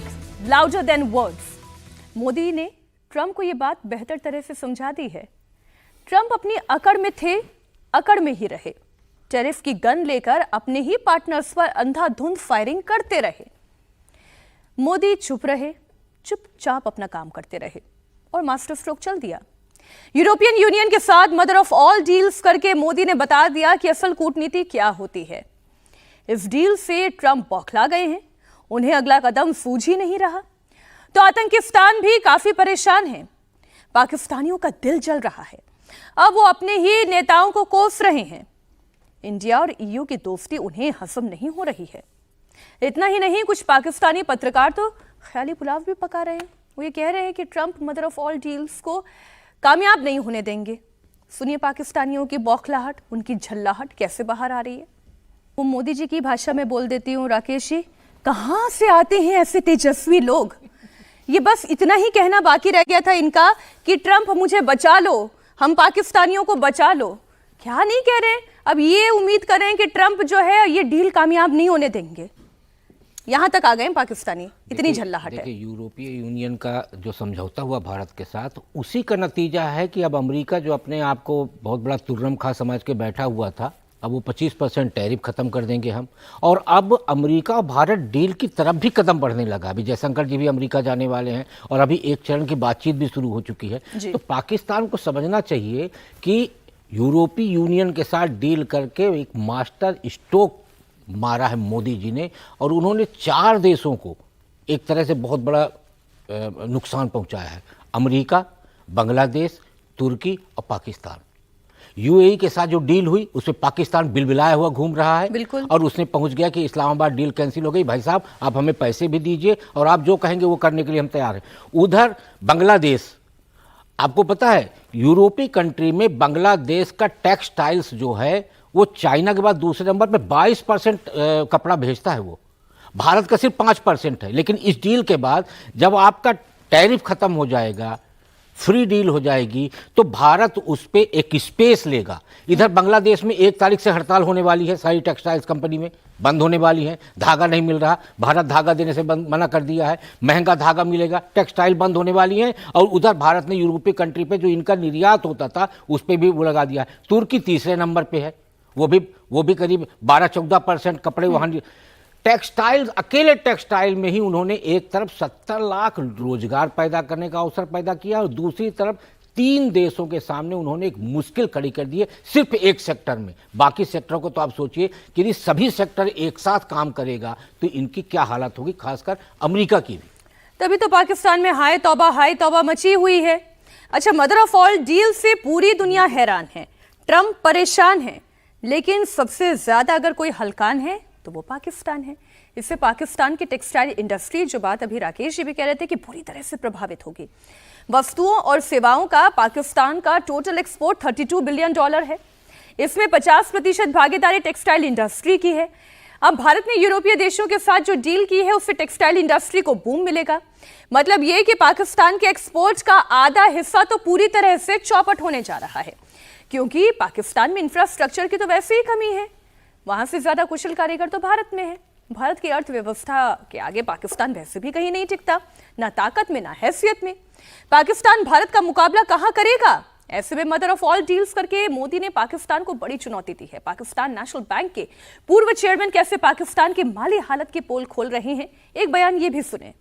louder than words. Modi ने ट्रंप को यह बात बेहतर तरह से समझा दी है। ट्रंप अपनी अकड़ में थे, अकड़ में ही रहे। टेरिफ की गन लेकर अपने ही पार्टनर्स पर अंधाधुंध फायरिंग करते रहे। मोदी चुप रहे, चुपचाप अपना काम करते रहे और मास्टर स्ट्रोक चल दिया। यूरोपियन यूनियन के साथ मदर ऑफ ऑल डील्स करके मोदी ने बता दिया कि असल कूटनीति क्या होती है। इस डील से ट्रंप बौखला गए हैं, उन्हें अगला कदम सूझ ही नहीं रहा। तो आतंकिस्तान भी काफी परेशान है, पाकिस्तानियों का दिल जल रहा है। अब वो अपने ही नेताओं को कोस रहे हैं। इंडिया और ईयू की दोस्ती उन्हें हजम नहीं हो रही है। इतना ही नहीं, कुछ पाकिस्तानी पत्रकार तो ख्याली पुलाव भी पका रहे हैं। वो ये कह रहे हैं कि Trump mother of all deals को कामयाब नहीं होने देंगे। सुनिए पाकिस्तानियों की बौखलाहट, उनकी झल्लाहट कैसे बाहर आ रही है। वो मोदी जी की भाषा में बोल देती हूँ, राकेश जी, कहां से आते हैं ऐसे तेजस्वी लोग? ये बस इतना ही कहना बाकी रह गया था इनका कि ट्रंप मुझे बचा लो, हम पाकिस्तानियों को बचा लो। क्या नहीं कह रहे, अब ये उम्मीद कर रहे हैं कि ट्रंप जो है ये डील कामयाब नहीं होने देंगे। यहां तक आ गए पाकिस्तानी, इतनी झल्लाहट है। यूरोपीय यूनियन का जो समझौता हुआ भारत के साथ, उसी का नतीजा है कि अब अमेरिका जो अपने आप को बहुत बड़ा तुर्रम खा समझ के बैठा हुआ था, अब वो 25% टैरिफ खत्म कर देंगे हम। और अब अमेरिका और भारत डील की तरफ भी कदम बढ़ने लगा। अभी जयशंकर जी भी अमेरिका जाने वाले हैं और अभी एक चरण की बातचीत भी शुरू हो चुकी है। तो पाकिस्तान को समझना चाहिए कि यूरोपीय यूनियन के साथ डील करके एक मास्टर स्ट्रोक मारा है मोदी जी ने, और उन्होंने 4 देशों को एक तरह से बहुत बड़ा नुकसान पहुंचाया है। अमेरिका, बांग्लादेश, तुर्की और पाकिस्तान। यूएई के साथ जो डील हुई उसमें पाकिस्तान बिलबिलाया हुआ घूम रहा है, और उसने पहुंच गया कि इस्लामाबाद डील कैंसिल हो गई, भाई साहब आप हमें पैसे भी दीजिए और आप जो कहेंगे वो करने के लिए हम तैयार हैं। उधर बांग्लादेश, आपको पता है यूरोपीय कंट्री में बांग्लादेश का टेक्सटाइल्स जो है वो चाइना के बाद दूसरे नंबर पे 22% कपड़ा भेजता है, वो भारत का सिर्फ 5% है। लेकिन इस डील के बाद जब आपका टैरिफ खत्म हो जाएगा, फ्री डील हो जाएगी, तो भारत उस पर एक स्पेस लेगा। इधर बांग्लादेश में 1 तारीख से हड़ताल होने वाली है, सारी टेक्सटाइल्स कंपनी में बंद होने वाली है, धागा नहीं मिल रहा, भारत धागा देने से मना कर दिया है, महंगा धागा मिलेगा, टेक्सटाइल बंद होने वाली है। और उधर भारत ने यूरोपीय कंट्री पे जो इनका निर्यात होता था उस पर भी वो लगा दिया है। तुर्की तीसरे नंबर पे है, वो भी करीब 12-14% कपड़े वहाँ। टेक्सटाइल, अकेले टेक्सटाइल में ही उन्होंने एक तरफ 70 लाख रोजगार पैदा करने का अवसर पैदा किया और दूसरी तरफ 3 देशों के सामने उन्होंने एक मुश्किल खड़ी कर दी है सिर्फ एक सेक्टर में। बाकी सेक्टरों को तो आप सोचिए कि यदि सभी सेक्टर एक साथ काम करेगा तो इनकी क्या हालत होगी, खासकर अमेरिका की भी। तभी तो पाकिस्तान में हाय तौबा मची हुई है। अच्छा, मदर ऑफ ऑल डील से पूरी दुनिया हैरान है, ट्रंप परेशान है, लेकिन सबसे ज्यादा अगर कोई हलकान है तो वो पाकिस्तान है। इससे पाकिस्तान की टेक्सटाइल इंडस्ट्री, जो बात अभी राकेश जी भी कह रहे थे, कि पूरी तरह से प्रभावित होगी। वस्तुओं और सेवाओं का पाकिस्तान का टोटल एक्सपोर्ट $32 बिलियन है। इसमें 50% भागीदारी टेक्सटाइल इंडस्ट्री की है। अब भारत ने यूरोपीय देशों के साथ जो डील की है उससे टेक्सटाइल इंडस्ट्री को बूम मिलेगा। मतलब यह कि पाकिस्तान के एक्सपोर्ट का आधा हिस्सा तो पूरी तरह से चौपट होने जा रहा है, क्योंकि पाकिस्तान में इंफ्रास्ट्रक्चर की तो वैसे ही कमी है। वहां से ज्यादा कुशल कारीगर तो भारत में है। भारत की अर्थव्यवस्था के आगे पाकिस्तान वैसे भी कहीं नहीं टिकता, ना ताकत में ना हैसियत में। पाकिस्तान भारत का मुकाबला कहां करेगा? ऐसे में मदर ऑफ ऑल डील्स करके मोदी ने पाकिस्तान को बड़ी चुनौती दी है। पाकिस्तान नेशनल बैंक के पूर्व चेयरमैन कैसे पाकिस्तान की माली हालत की पोल खोल रहे हैं, एक बयान ये भी सुने।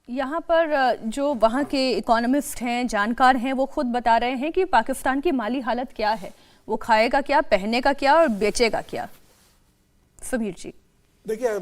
यहाँ पर जो वहाँ के इकोनॉमिस्ट हैं, जानकार हैं, वो खुद बता रहे हैं कि पाकिस्तान की माली हालत क्या है, वो खाएगा क्या, पहनेगा क्या और बेचेगा क्या। समीर जी, देखिए,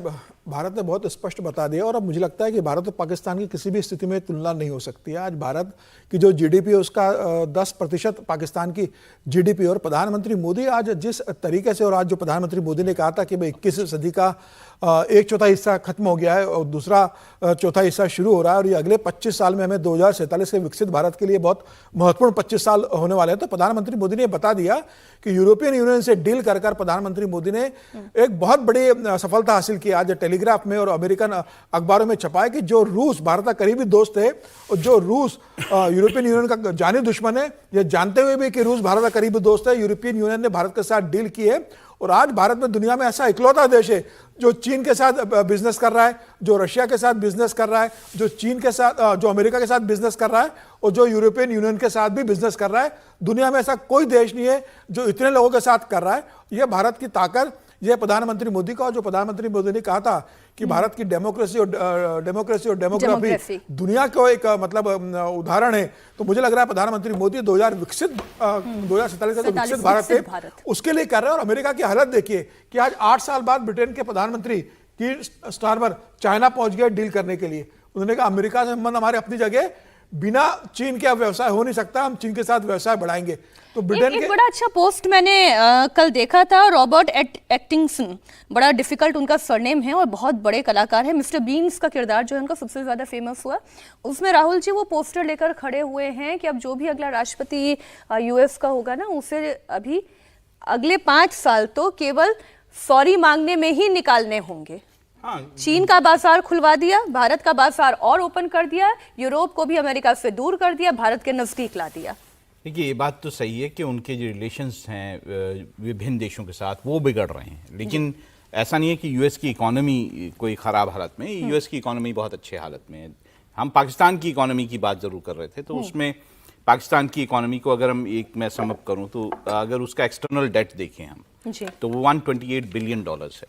भारत ने बहुत स्पष्ट बता दिया और अब मुझे लगता है कि भारत और पाकिस्तान की किसी भी स्थिति में तुलना नहीं हो सकती है। आज भारत की जो जीडीपी है उसका 10% पाकिस्तान की जीडीपी, और प्रधानमंत्री मोदी आज जिस तरीके से, और आज जो प्रधानमंत्री मोदी ने कहा था कि भाई 21वीं सदी का 1/4 हिस्सा खत्म हो गया है और दूसरा 1/4 हिस्सा शुरू हो रहा है और ये अगले 25 साल में हमें 2047 के विकसित भारत के लिए बहुत महत्वपूर्ण 25 साल होने वाले हैं। तो प्रधानमंत्री मोदी ने बता दिया कि यूरोपियन यूनियन से डील कर प्रधानमंत्री मोदी ने एक बहुत बड़ी सफलता हासिल की। आज टेलीग्राफ में और अमेरिकन अखबारों में छपा है कि जो रूस भारत का करीबी दोस्त है और जो रूस यूरोपियन यूनियन का जानी दुश्मन है, ये जानते हुए भी कि रूस भारत का करीबी दोस्त है, यूरोपियन यूनियन ने भारत के साथ डील की है। और आज भारत में दुनिया में ऐसा इकलौता देश है जो चीन के साथ बिजनेस कर रहा है, जो रशिया के साथ बिजनेस कर रहा है, जो चीन के साथ, जो अमेरिका के साथ बिजनेस कर रहा है और जो यूरोपियन यूनियन के साथ भी बिजनेस कर रहा है। दुनिया में ऐसा कोई देश नहीं है जो इतने लोगों के साथ कर रहा है। यह भारत की ताकत, यह प्रधानमंत्री मोदी का, जो प्रधानमंत्री मोदी ने कहा था कि भारत की डेमोक्रेसी और डेमोग्राफी दुनिया को एक मतलब उदाहरण है। तो मुझे लग रहा है प्रधानमंत्री मोदी 2047 का जो विकसित भारत है उसके लिए कर रहे हैं। और अमेरिका की हालत देखिए कि आज 8 साल बाद ब्रिटेन के प्रधानमंत्री कीर स्टारमर चाइना पहुंच गए डील करने के लिए। उन्होंने कहा अमेरिका से संबंध हमारे अपनी जगह, बिना चीन के व्यवसाय हो नहीं सकता, हम चीन के साथ व्यवसाय बढ़ाएंगे। तो ब्रिटेन एक बड़ा अच्छा पोस्ट मैंने कल देखा था, रॉबर्ट एटिंगसन, बड़ा डिफिकल्ट उनका सरनेम है और बहुत बड़े कलाकार है। मिस्टर बीन्स का किरदार जो है उनका सबसे ज्यादा फेमस हुआ। उसमें राहुल जी वो पोस्टर लेकर खड़े हुए हैं कि अब जो भी अगला राष्ट्रपति यूएस का होगा ना, उसे अभी अगले 5 साल तो केवल सॉरी मांगने में ही निकालने होंगे। चीन का बाजार खुलवा दिया, भारत का बाजार और ओपन कर दिया, यूरोप को भी अमेरिका से दूर कर दिया, भारत के नजदीक ला दिया। देखिए, ये बात तो सही है कि उनके जो रिलेशंस हैं विभिन्न देशों के साथ वो बिगड़ रहे हैं, लेकिन ऐसा नहीं है कि यूएस की इकोनॉमी कोई ख़राब हालत में। यूएस की इकोनॉमी बहुत अच्छे हालत में है। हम पाकिस्तान की इकोनॉमी की बात ज़रूर कर रहे थे, तो उसमें पाकिस्तान की इकोनॉमी को अगर हम मैं सम अप करूँ तो अगर उसका एक्सटर्नल डेट देखें हम तो वो $128 बिलियन है।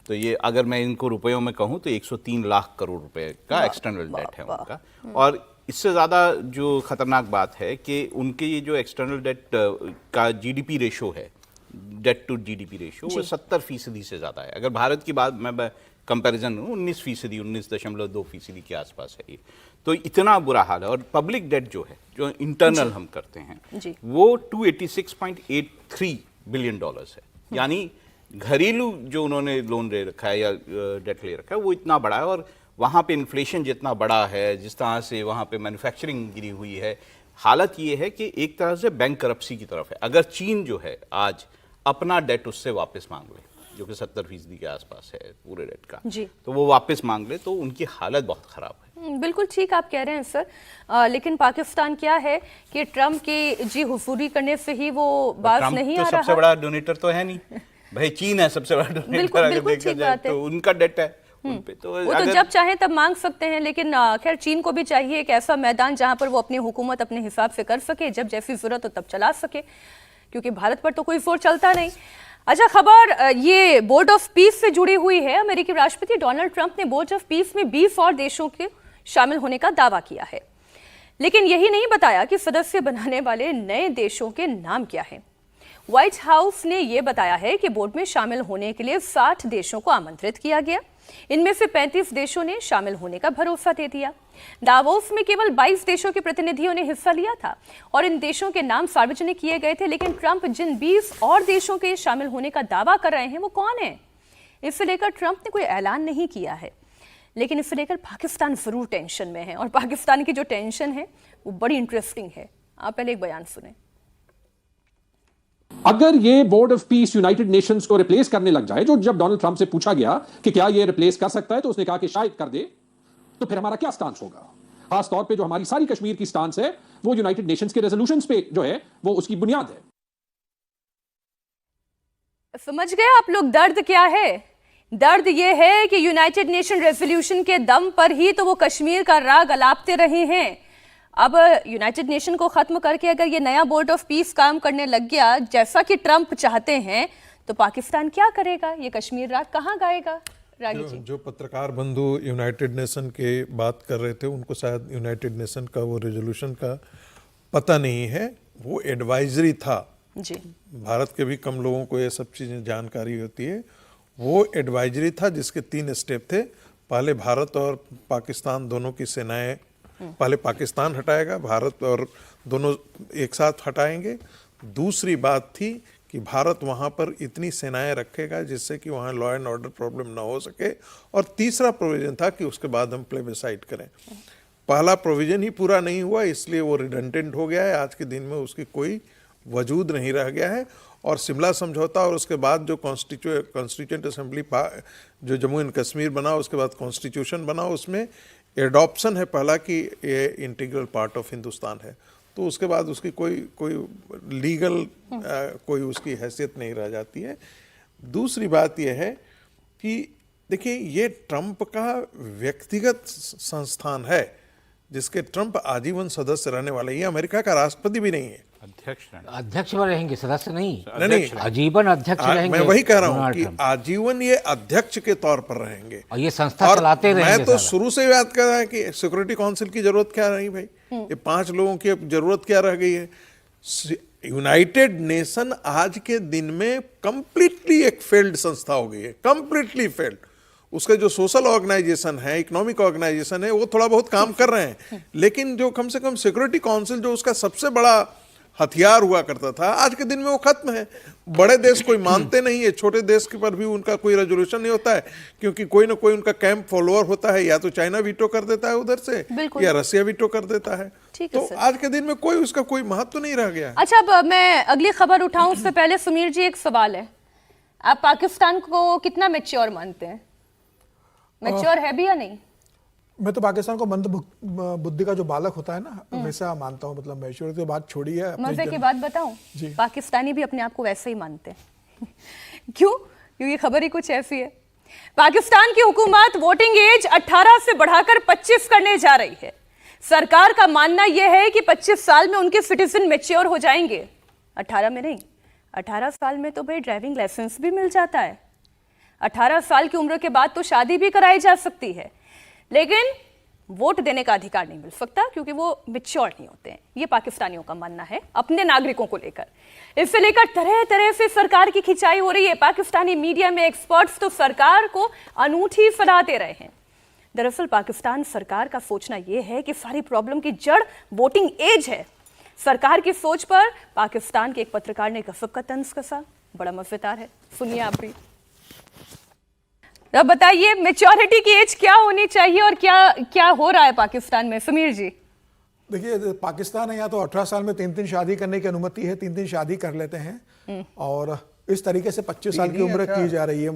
तो ये अगर मैं इनको रुपयों में कहूँ तो 103 लाख करोड़ रुपए का एक्सटर्नल डेट है उनका। और इससे ज़्यादा जो खतरनाक बात है कि उनके ये जो एक्सटर्नल डेट का जीडीपी रेशो है, डेट टू जीडीपी रेशो, वो 70% से ज़्यादा है। अगर भारत की बात मैं कंपैरिजन हूँ 19%, 19.2% के आसपास है ये। तो इतना बुरा हाल है। और पब्लिक डेट जो है, जो इंटरनल हम करते हैं, वो $286.83 बिलियन है। यानी घरेलू जो उन्होंने लोन ले रखा है या डेट ले रखा है वो इतना बड़ा है। और वहाँ पे इन्फ्लेशन जितना बड़ा है, जिस तरह से वहाँ पे मैन्युफैक्चरिंग गिरी हुई है, हालत ये है कि एक तरह से बैंक करप्सी की तरफ है। अगर चीन जो है आज अपना डेट उससे वापस मांग ले, जो कि 70% के आसपास है पूरे डेट का, तो वो वापस मांग ले तो उनकी हालत बहुत खराब है। बिल्कुल ठीक आप कह रहे हैं सर, लेकिन पाकिस्तान क्या है कि ट्रंप की जी हुजूरी करने से ही वो बात नहीं आ रहा। सबसे बड़ा डोनेटर तो है नहीं भाई, चीन है सबसे बड़ा डोनेटर अगर देखा जाए तो उनका डेट है उन पे। तो वो तो जब चाहे तब मांग सकते हैं, लेकिन खैर चीन को भी चाहिए एक ऐसा मैदान जहां पर वो अपनी हुकूमत अपने हिसाब से कर सके, जब जैसी जरूरत हो तब चला सके। क्योंकि भारत पर तो कोई जोर चलता नहीं। अच्छा, खबर ये बोर्ड ऑफ पीस से जुड़ी हुई है। अमेरिकी राष्ट्रपति डोनाल्ड ट्रंप ने बोर्ड ऑफ पीस में 20 और देशों के शामिल होने का दावा किया है, लेकिन यही नहीं बताया कि सदस्य बनाने वाले नए देशों के नाम क्या हैं। व्हाइट हाउस ने यह बताया है कि बोर्ड में शामिल होने के लिए 60 देशों को आमंत्रित किया गया। इनमें से 35 देशों ने शामिल होने का भरोसा दे दिया। दावोस में केवल 22 देशों के प्रतिनिधियों ने हिस्सा लिया था और इन देशों के नाम सार्वजनिक किए गए थे, लेकिन ट्रंप जिन 20 और देशों के शामिल होने का दावा कर रहे हैं वो कौन है, इसे लेकर ट्रंप ने कोई ऐलान नहीं किया है। लेकिन इसे लेकर पाकिस्तान जरूर टेंशन में है और पाकिस्तान की जो टेंशन है वो बड़ी इंटरेस्टिंग है। आप पहले एक बयान सुने। अगर ये board of peace United Nations को रिप्लेस करने लग जाए, जो जब डोनाल्ड ट्रंप से पूछा गया कि क्या ये रिप्लेस कर सकता है तो उसने कहा कि शायद कर दे, तो फिर हमारा क्या स्टांस होगा? खास तौर पे जो हमारी सारी कश्मीर की स्टांस है वो यूनाइटेड नेशंस के रेजोल्यूशंस पे जो है वो उसकी बुनियाद है। समझ गए आप लोग दर्द क्या है? दर्द ये है कि यूनाइटेड नेशन रेजोल्यूशन के दम पर ही तो वो कश्मीर का राग अलापते रहे हैं। अब यूनाइटेड नेशन को खत्म करके अगर ये नया बोर्ड ऑफ पीस काम करने लग गया जैसा कि ट्रंप चाहते हैं, तो पाकिस्तान क्या करेगा? ये कश्मीर राग कहाँ गाएगा? रागी जी, जो पत्रकार बंधु यूनाइटेड नेशन के बात कर रहे थे, उनको शायद यूनाइटेड नेशन का वो रेजोल्यूशन का पता नहीं है। वो एडवाइजरी था जी। भारत के भी कम लोगों को ये सब चीज़ें जानकारी होती है। वो एडवाइजरी था जिसके 3 स्टेप थे। पहले भारत और पाकिस्तान दोनों की सेनाएं, पहले पाकिस्तान हटाएगा, भारत और दोनों एक साथ हटाएंगे। दूसरी बात थी कि भारत वहाँ पर इतनी सेनाएं रखेगा जिससे कि वहाँ लॉ एंड ऑर्डर प्रॉब्लम ना हो सके। और तीसरा प्रोविज़न था कि उसके बाद हम प्लेबिसाइड करें। पहला प्रोविज़न ही पूरा नहीं हुआ, इसलिए वो रिडंडेंट हो गया है। आज के दिन में उसकी कोई वजूद नहीं रह गया है। और शिमला समझौता और उसके बाद जो कॉन्स्टिट्यूएंट असेंबली जो जम्मू एंड कश्मीर बना, उसके बाद कॉन्स्टिट्यूशन बना, उसमें एडॉप्शन है पहला कि ये इंटीग्रल पार्ट ऑफ हिंदुस्तान है। तो उसके बाद उसकी कोई लीगल कोई उसकी हैसियत नहीं रह जाती है। दूसरी बात यह है कि देखिए, ये ट्रंप का व्यक्तिगत संस्थान है जिसके ट्रंप आजीवन सदस्य रहने वाले। ये अमेरिका का राष्ट्रपति भी नहीं है, अध्यक्ष में रहेंगे, सदस्य नहीं। नहीं, आजीवन अध्यक्ष रहेंगे। मैं वही कह रहा हूँ कि आजीवन ये अध्यक्ष के तौर पर रहेंगे और ये संस्था चलाते रहेंगे। मैं तो शुरू से बात कर रहा है कि सिक्योरिटी काउंसिल की जरूरत क्या रही भाई? ये 5 लोगों की जरूरत क्या रह गई है? यूनाइटेड नेशन आज के दिन में कंप्लीटली एक फेल्ड संस्था हो गई है, कंप्लीटली फेल्ड। उसके जो सोशल ऑर्गेनाइजेशन है, इकोनॉमिक ऑर्गेनाइजेशन है, वो थोड़ा बहुत काम कर रहे हैं, लेकिन जो कम से कम सिक्योरिटी काउंसिल जो उसका सबसे बड़ा हथियार हुआ करता था, आज के दिन में वो खत्म है। बड़े देश कोई मानते नहीं है, छोटे देश के पर भी उनका कोई रेजोल्यूशन नहीं होता है, क्योंकि कोई ना कोई उनका कैंप फॉलोअर होता है। या तो चाइना वीटो कर देता है उधर से, या रसिया वीटो कर देता है। तो आज के दिन में कोई उसका कोई महत्व नहीं रह गया। अच्छा, अब मैं अगली खबर उठाऊं उससे पहले सुमीर जी, एक सवाल है। आप पाकिस्तान को कितना मैच्योर मानते हैं? मैच्योर है भी या नहीं? मैं तो पाकिस्तान को मंद बुद्धि का जो बालक होता है ना, वैसा मानता हूँ। मतलब मैच्योर की बात छोड़ी है। मजे की बात बताऊं, पाकिस्तानी भी अपने आप को वैसे ही मानते हैं। क्यों? क्योंकि खबर ही कुछ ऐसी है। पाकिस्तान की हुकूमत वोटिंग एज 18 से बढ़ाकर 25 करने जा रही है। सरकार का मानना यह है कि 25 साल में उनके सिटीजन मैच्योर हो जाएंगे। 18 में नहीं, 18 साल में तो भाई ड्राइविंग लाइसेंस भी मिल जाता है। 18 साल की उम्र के बाद तो शादी भी कराई जा सकती है, लेकिन वोट देने का अधिकार नहीं मिल सकता क्योंकि वो मैच्योर नहीं होते हैं। ये पाकिस्तानियों का मानना है अपने नागरिकों को लेकर। इससे लेकर तरह तरह से सरकार की खिंचाई हो रही है। पाकिस्तानी मीडिया में एक्सपर्ट्स तो सरकार को अनूठी सलाह दे रहे हैं। दरअसल पाकिस्तान सरकार का सोचना यह है कि सारी प्रॉब्लम की जड़ वोटिंग एज है। सरकार की सोच पर पाकिस्तान के एक पत्रकार ने गजब का तंज कसा, बड़ा मजेदार है, सुनिए आप भी। अब बताइए, मैच्योरिटी की एज क्या होनी चाहिए और क्या हो रहा है पाकिस्तान में? समीर जी, देखिए, पाकिस्तान है यहाँ तो 18 साल में 3 शादी करने की अनुमति है, 3 शादी कर लेते हैं। और इस तरीके से 25 साल की उम्र की जा रही है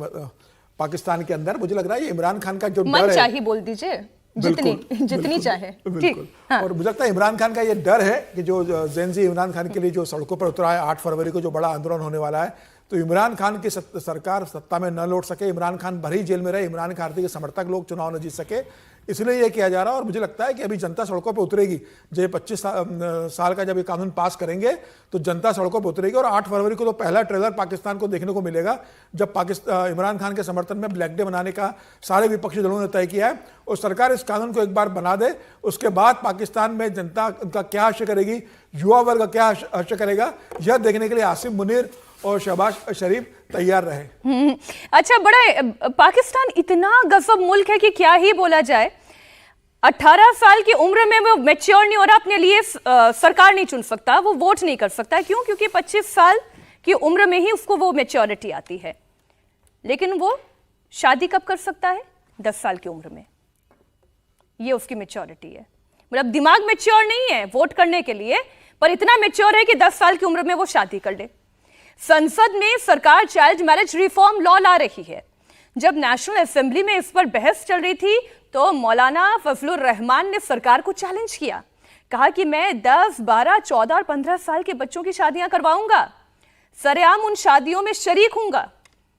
पाकिस्तान के अंदर। मुझे लग रहा है ये इमरान खान का जो डर है, चाहिए बोल दीजिए, जितनी चाहे। बिल्कुल। और मुझे लगता है इमरान खान का ये डर है कि जो जेन जी इमरान खान के लिए जो सड़कों पर उतरा है 8 फरवरी को, जो बड़ा आंदोलन होने वाला है, तो इमरान खान की सरकार सत्ता में न लौट सके, इमरान खान भले ही जेल में रहे, इमरान खान के समर्थक लोग चुनाव न जीत सके, इसलिए ये किया जा रहा है। और मुझे लगता है कि अभी जनता सड़कों पर उतरेगी। जब 25 साल का जब ये कानून पास करेंगे तो जनता सड़कों पर उतरेगी। और 8 फरवरी को तो पहला ट्रेलर पाकिस्तान को देखने को मिलेगा, जब इमरान खान के समर्थन में ब्लैक डे मनाने का सारे विपक्षी दलों ने तय किया है। और सरकार इस कानून को एक बार बना दे, उसके बाद पाकिस्तान में जनता उनका क्या हश्र करेगी, युवा वर्ग क्या हश्र करेगा, यह देखने के लिए आसिफ मुनीर और शहबाज शरीफ तैयार रहे। अच्छा, बड़ा पाकिस्तान इतना गजब मुल्क है कि क्या ही बोला जाए। 18 साल की उम्र में वो मैच्योर नहीं हो रहा, अपने लिए सरकार नहीं चुन सकता, वो वोट नहीं कर सकता। क्यों? क्योंकि 25 साल की उम्र में ही उसको वो मैच्योरिटी आती है। लेकिन वो शादी कब कर सकता है? 10 साल की उम्र में। ये उसकी मैच्योरिटी है। मतलब दिमाग मैच्योर नहीं है वोट करने के लिए, पर इतना मैच्योर है कि 10 साल की उम्र में वो शादी कर ले। संसद में सरकार चाइल्ड मैरिज रिफॉर्म लॉ ला रही है। जब नेशनल असेंबली में इस पर बहस चल रही थी तो मौलाना फजलुर रहमान ने सरकार को चैलेंज किया, कहा कि मैं 10, 12, 14 और 15 साल के बच्चों की शादियां करवाऊंगा, सरेआम उन शादियों में शरीक हूंगा।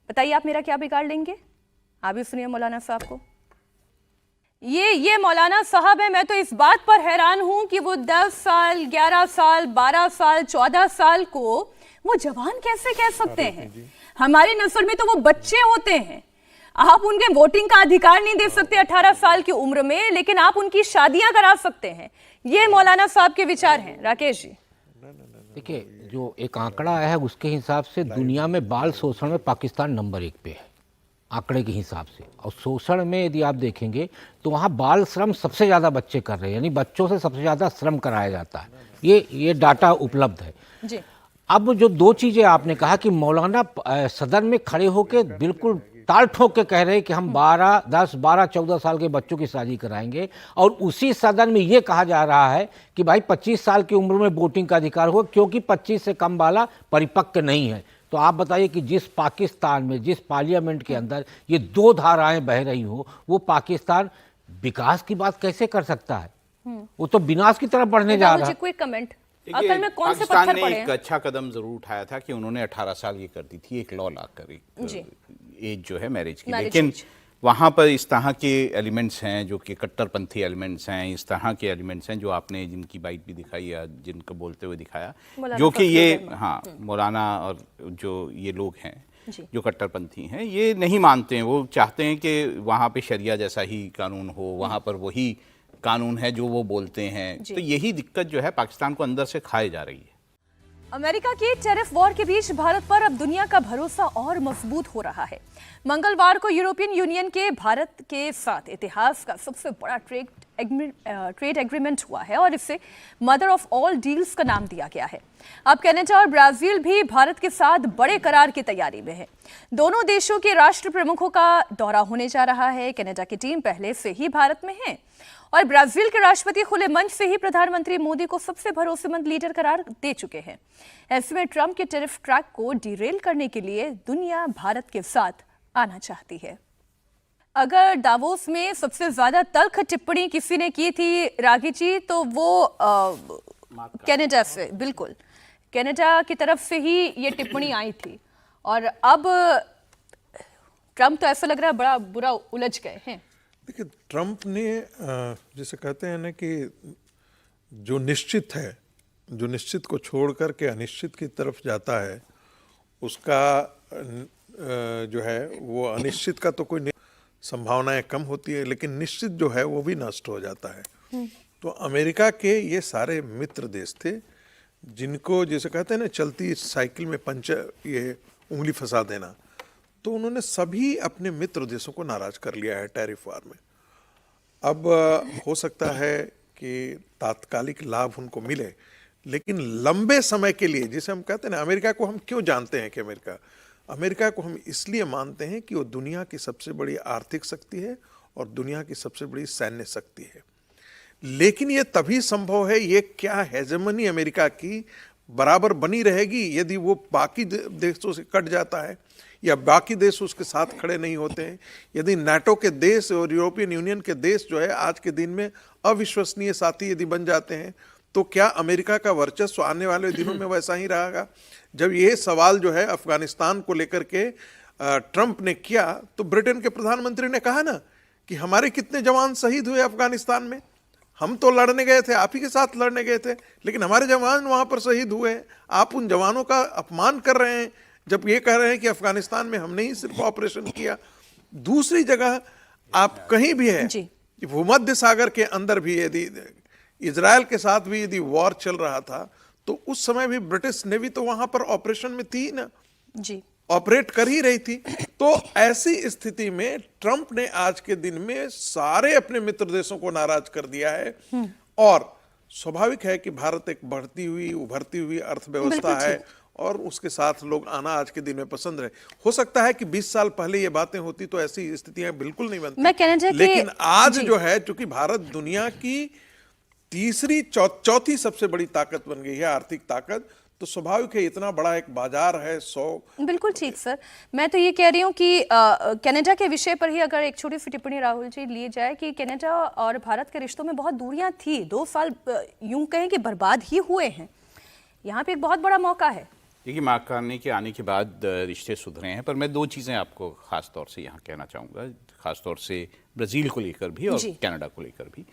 बताइए आप मेरा क्या बिगाड़ लेंगे? आप भी सुनिए मौलाना साहब को। ये मौलाना साहब है। मैं तो इस बात पर हैरान हूं कि वो 10 साल, 11 साल, 12 साल, 14 साल को वो जवान कैसे कह सकते हैं? हमारी नस्ल में तो वो बच्चे होते हैं। आप उनके वोटिंग का अधिकार नहीं दे सकते 18 साल की उम्र में, लेकिन आप उनकी शादियां करा सकते हैं। ये मौलाना साहब के विचार हैं। राकेश जी, देखिए, जो एक आंकड़ा आया है उसके हिसाब से दुनिया में बाल शोषण में पाकिस्तान नंबर 1 पे है, आंकड़े के हिसाब से। और शोषण में यदि आप देखेंगे तो वहाँ बाल श्रम सबसे ज़्यादा बच्चे कर रहे हैं, यानी बच्चों से सबसे ज़्यादा श्रम कराया जाता है। ये डाटा उपलब्ध है जी। अब जो 2 चीज़ें आपने कहा कि मौलाना सदन में खड़े होकर बिल्कुल ताल ठोक के कह रहे हैं कि हम 10, 12, 14 साल के बच्चों की शादी कराएंगे, और उसी सदन में ये कहा जा रहा है कि भाई 25 साल की उम्र में वोटिंग का अधिकार हो, क्योंकि 25 से कम वाला परिपक्व नहीं है। तो आप बताइए कि जिस पाकिस्तान में, जिस पार्लियामेंट के अंदर ये 2 धाराएं बह रही हो, वो पाकिस्तान विकास की बात कैसे कर सकता है? वो तो विनाश की तरफ बढ़ने जा रहा है। कोई कमेंट? असल में कौन से पत्थर पड़े हैं? एक अच्छा कदम जरूर उठाया था कि उन्होंने 18 साल ये कर दी थी, एक लॉ लाकर, एक एज जो है मैरिज की। लेकिन वहाँ पर इस तरह के एलिमेंट्स हैं जो कि कट्टरपंथी एलिमेंट्स हैं, इस तरह के एलिमेंट्स हैं जो आपने जिनकी बाइट भी दिखाई या जिनको बोलते हुए दिखाया, जो कि ये मौलाना और जो ये लोग हैं जो कट्टरपंथी हैं, ये नहीं मानते हैं। वो चाहते हैं कि वहाँ पे शरिया जैसा ही कानून हो, वहाँ पर वही कानून है जो वो बोलते हैं। तो यही दिक्कत जो है पाकिस्तान को अंदर से खाए जा रही है। अमेरिका की टैरिफ वॉर के बीच भारत पर अब दुनिया का भरोसा और मजबूत हो रहा है। मंगलवार को यूरोपियन यूनियन के भारत के साथ इतिहास का सबसे बड़ा ट्रेड एग्रीमेंट हुआ है और इसे मदर ऑफ ऑल डील्स का नाम दिया गया है। अब कनाडा और ब्राजील भी भारत के साथ बड़े करार की तैयारी में है। दोनों देशों के राष्ट्र प्रमुखों का दौरा होने जा रहा है। कनाडा की टीम पहले से ही भारत में है और ब्राजील के राष्ट्रपति खुले मंच से ही प्रधानमंत्री मोदी को सबसे भरोसेमंद लीडर करार दे चुके हैं। ऐसे में ट्रंप के टैरिफ ट्रैक को डिरेल करने के लिए दुनिया भारत के साथ आना चाहती है। अगर दावोस में सबसे ज्यादा तल्ख टिप्पणी किसी ने की थी रागी जी, तो वो कनाडा से, बिल्कुल कनाडा की तरफ से ही ये टिप्पणी आई थी। और अब ट्रंप तो ऐसा लग रहा है बड़ा बुरा उलझ गए हैं। देखिए, ट्रंप ने जैसे कहते हैं ना कि जो निश्चित है, जो निश्चित को छोड़ कर के अनिश्चित की तरफ जाता है, उसका जो है वो अनिश्चित का तो कोई संभावनाएं कम होती है, लेकिन निश्चित जो है वो भी नष्ट हो जाता है। तो अमेरिका के ये सारे मित्र देश थे जिनको जैसे कहते हैं ना चलती साइकिल में पंचर, ये उंगली फंसा देना, तो उन्होंने सभी अपने मित्र देशों को नाराज कर लिया है टैरिफ वार में। अब हो सकता है कि तात्कालिक लाभ उनको मिले, लेकिन लंबे समय के लिए, जिसे हम कहते हैं ना, अमेरिका को हम क्यों जानते हैं कि अमेरिका को हम इसलिए मानते हैं कि वो दुनिया की सबसे बड़ी आर्थिक शक्ति है और दुनिया की सबसे बड़ी सैन्य शक्ति है। लेकिन ये तभी संभव है, ये क्या हेजेमनी अमेरिका की बराबर बनी रहेगी यदि वो बाकी देशों से कट जाता है या बाकी देश उसके साथ खड़े नहीं होते हैं। यदि नाटो के देश और यूरोपियन यूनियन के देश जो है आज के दिन में अविश्वसनीय साथी यदि बन जाते हैं, तो क्या अमेरिका का वर्चस्व आने वाले दिनों में वैसा ही रहेगा? जब ये सवाल जो है अफगानिस्तान को लेकर के ट्रंप ने किया, तो ब्रिटेन के प्रधानमंत्री ने कहा ना कि हमारे कितने जवान शहीद हुए अफगानिस्तान में, हम तो लड़ने गए थे, आप ही के साथ लड़ने गए थे, लेकिन हमारे जवान वहां पर शहीद हुए हैं। आप उन जवानों का अपमान कर रहे हैं जब ये कह रहे हैं कि अफगानिस्तान में हमने ही सिर्फ ऑपरेशन किया। दूसरी जगह आप कहीं भी है, भूमध्य सागर के अंदर भी यदि इजराइल के साथ भी यदि वॉर चल रहा था, तो उस समय भी ब्रिटिश नेवी तो वहां पर ऑपरेशन में थी ना, जी, ऑपरेट कर ही रही थी। तो ऐसी स्थिति में ट्रंप ने आज के दिन में सारे अपने मित्र देशों को नाराज कर दिया है। और स्वाभाविक है कि भारत एक बढ़ती हुई उभरती हुई अर्थव्यवस्था है और उसके साथ लोग आना आज के दिन में पसंद रहे। हो सकता है कि 20 साल पहले ये बातें होती तो ऐसी स्थितियां बिल्कुल नहीं बनती, लेकिन आज जो है, चूंकि भारत दुनिया की तीसरी चौथी सबसे बड़ी ताकत बन गई है, आर्थिक ताकत, तो स्वाभाविक है इतना बड़ा एक बाजार है। 100 बिल्कुल ठीक सर। मैं तो ये कह रही हूँ कि कनाडा के विषय पर ही अगर एक छोटी सी टिप्पणी राहुल जी लिए जाए कि कनाडा और भारत के रिश्तों में बहुत दूरियां थी, 2 साल यूं कहें कि बर्बाद ही हुए हैं। यहाँ पे एक बहुत बड़ा मौका है। देखिए, मार्कानी के आने के बाद रिश्ते सुधरे हैं, पर मैं 2 चीज़ें आपको ख़ास तौर से यहाँ कहना चाहूँगा, ख़ास तौर से ब्राज़ील को लेकर भी और कनाडा को लेकर भी।